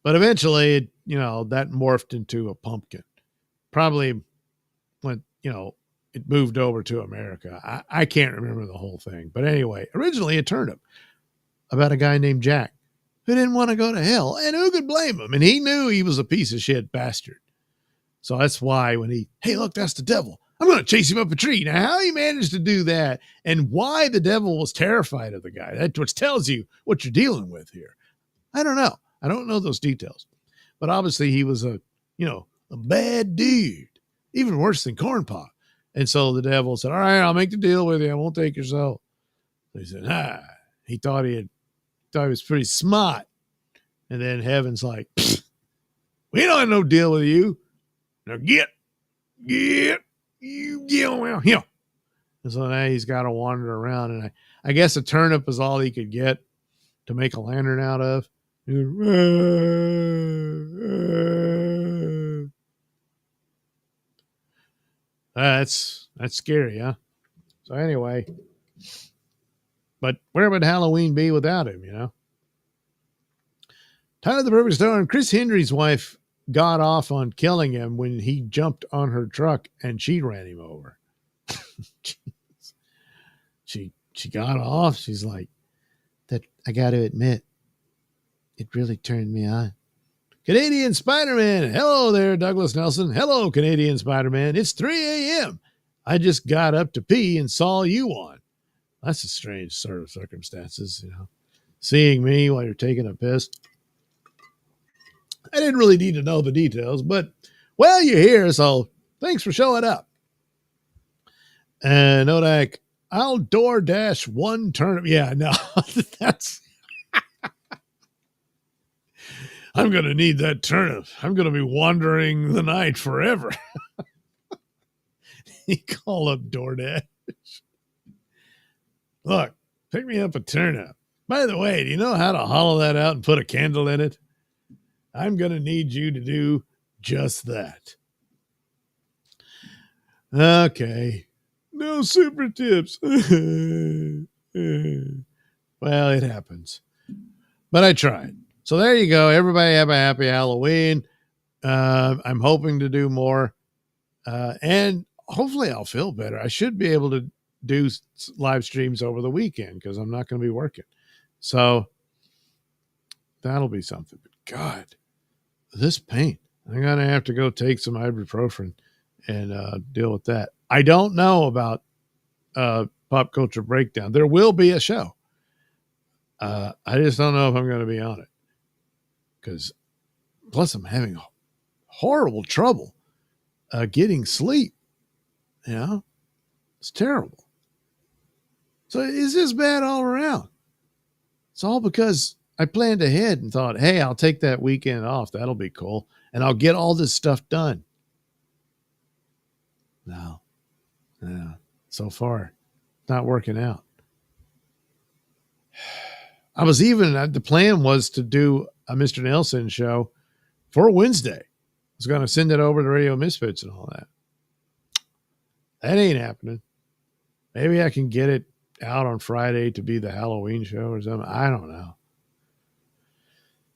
A: But eventually, that morphed into a pumpkin. Probably when, it moved over to America. I can't remember the whole thing. But anyway, originally a turnip about a guy named Jack who didn't want to go to hell. And who could blame him? And he knew he was a piece of shit bastard. So that's why when hey, look, that's the devil. I'm going to chase him up a tree. Now, how he managed to do that and why the devil was terrified of the guy, that which tells you what you're dealing with here. I don't know. I don't know those details. But obviously he was a bad dude, even worse than Corn Pop. And so the devil said, all right, I'll make the deal with you. I won't take your soul. So he said, he thought he was pretty smart. And then heaven's like, we don't have no deal with you. Now get around here. And so now he's got to wander around. And I guess a turnip is all he could get to make a lantern out of. That's scary, huh? So anyway, but where would Halloween be without him, Time of the Perfect Storm, Chris Hendry's wife got off on killing him when he jumped on her truck and she ran him over. she got off. She's like, that I got to admit, it really turned me on. Canadian Spider-Man. Hello there, Douglas Nelson. Hello, Canadian Spider-Man. It's 3 a.m. I just got up to pee and saw you on. That's a strange sort of circumstances, Seeing me while you're taking a piss. I didn't really need to know the details, but, well, you're here, so thanks for showing up. And Nodak, I'll DoorDash one turnip. Yeah, no, that's... I'm going to need that turnip. I'm going to be wandering the night forever. He called up DoorDash. Look, pick me up a turnip. By the way, do you know how to hollow that out and put a candle in it? I'm going to need you to do just that. Okay. No super tips. Well, it happens. But I tried. So there you go. Everybody have a happy Halloween. I'm hoping to do more. And hopefully I'll feel better. I should be able to do live streams over the weekend because I'm not going to be working. So that'll be something. But God, this pain. I'm going to have to go take some ibuprofen and deal with that. I don't know about Pop Culture Breakdown. There will be a show. I just don't know if I'm going to be on it. Because plus I'm having horrible trouble getting sleep. You know? It's terrible. So it's just bad all around. It's all because I planned ahead and thought, hey, I'll take that weekend off. That'll be cool. And I'll get all this stuff done. No. So far, not working out. I was even, the plan was to do a Mr. Nailsin show for Wednesday. I was going to send it over to Radio Misfits and all that. That ain't happening. Maybe I can get it out on Friday to be the Halloween show or something. I don't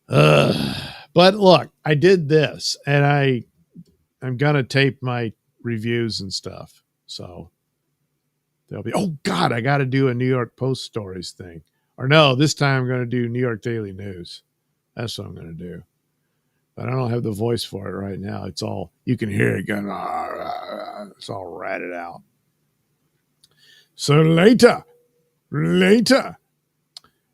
A: know. But look, I did this, and I'm going to tape my reviews and stuff. So there'll be, oh God, I got to do a New York Post stories thing. Or no, this time I'm going to do New York Daily News. That's what I'm going to do. But I don't have the voice for it right now. It's all, you can hear it going, it's all ratted out. So later.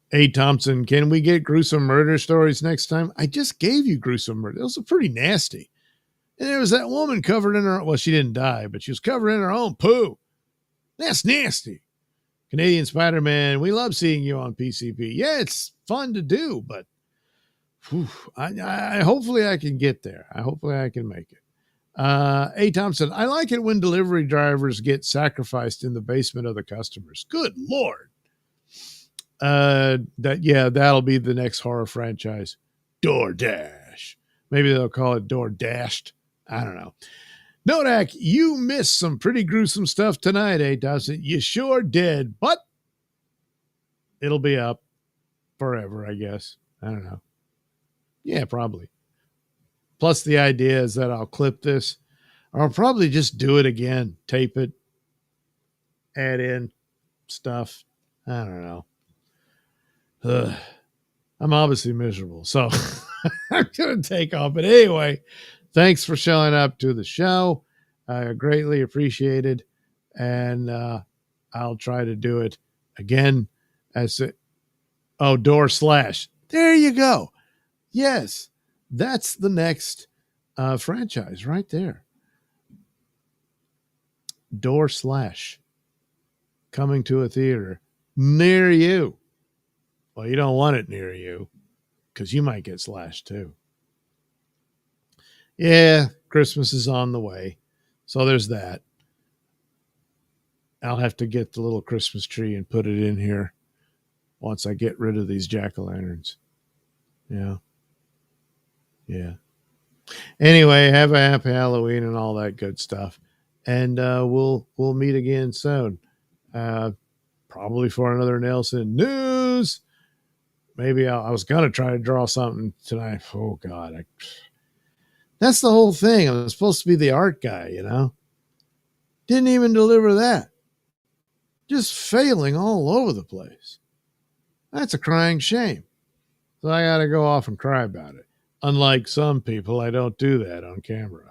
A: Hey, Thompson, can we get gruesome murder stories next time? I just gave you gruesome murder. Those are pretty nasty. And there was that woman covered in her, well, she didn't die, but she was covered in her own poo. That's nasty. Canadian Spider-Man, we love seeing you on PCP. Yeah, it's fun to do, but I hopefully I can get there. Hopefully I can make it. A. Thompson, I like it when delivery drivers get sacrificed in the basement of the customers. Good Lord. That'll be the next horror franchise. DoorDash. Maybe they'll call it DoorDashed. I don't know. Nodak, you missed some pretty gruesome stuff tonight, eh, Thompson? You sure did, but it'll be up forever, I guess. I don't know. Yeah, probably. Plus, the idea is that I'll clip this, or I'll probably just do it again, tape it, add in stuff. I don't know. I'm obviously miserable, so I'm going to take off. But anyway, thanks for showing up to the show. I greatly appreciated, and I'll try to do it again. Door slash. There you go. Yes, that's the next franchise right there. Door slash. Coming to a theater near you. Well, you don't want it near you because you might get slashed too. Yeah, Christmas is on the way. So there's that. I'll have to get the little Christmas tree and put it in here once I get rid of these jack-o'-lanterns. Yeah. Anyway, have a happy Halloween and all that good stuff. And we'll meet again soon. Probably for another Nailsin News. Maybe I was going to try to draw something tonight. Oh, God. That's the whole thing. I'm supposed to be the art guy, you know. Didn't even deliver that. Just failing all over the place. That's a crying shame. So I got to go off and cry about it. Unlike some people, I don't do that on camera.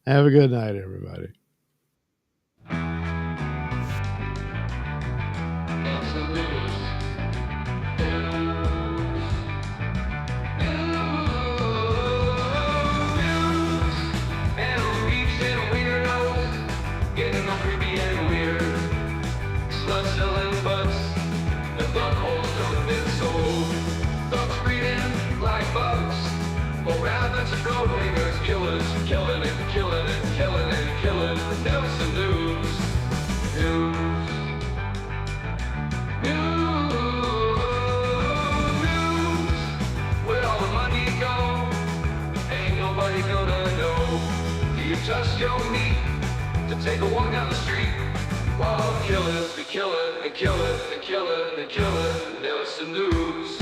A: Have a good night, everybody.
B: Killers, killing it. Nailsin News. Where all the money go? Ain't nobody gonna know. You trust your meat to take a walk down the street while killers be killing and killing and killing and killing. Nailsin News.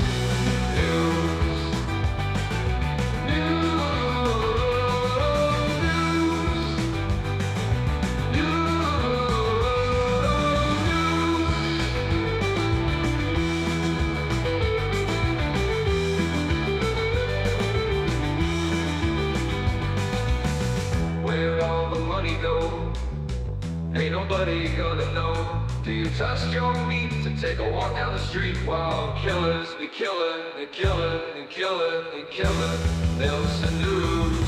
B: Where'd all the money go? Ain't nobody gonna know. Do you trust your meat to take a walk down the street while killers be killing and killing and killing and killing? Nailsin News.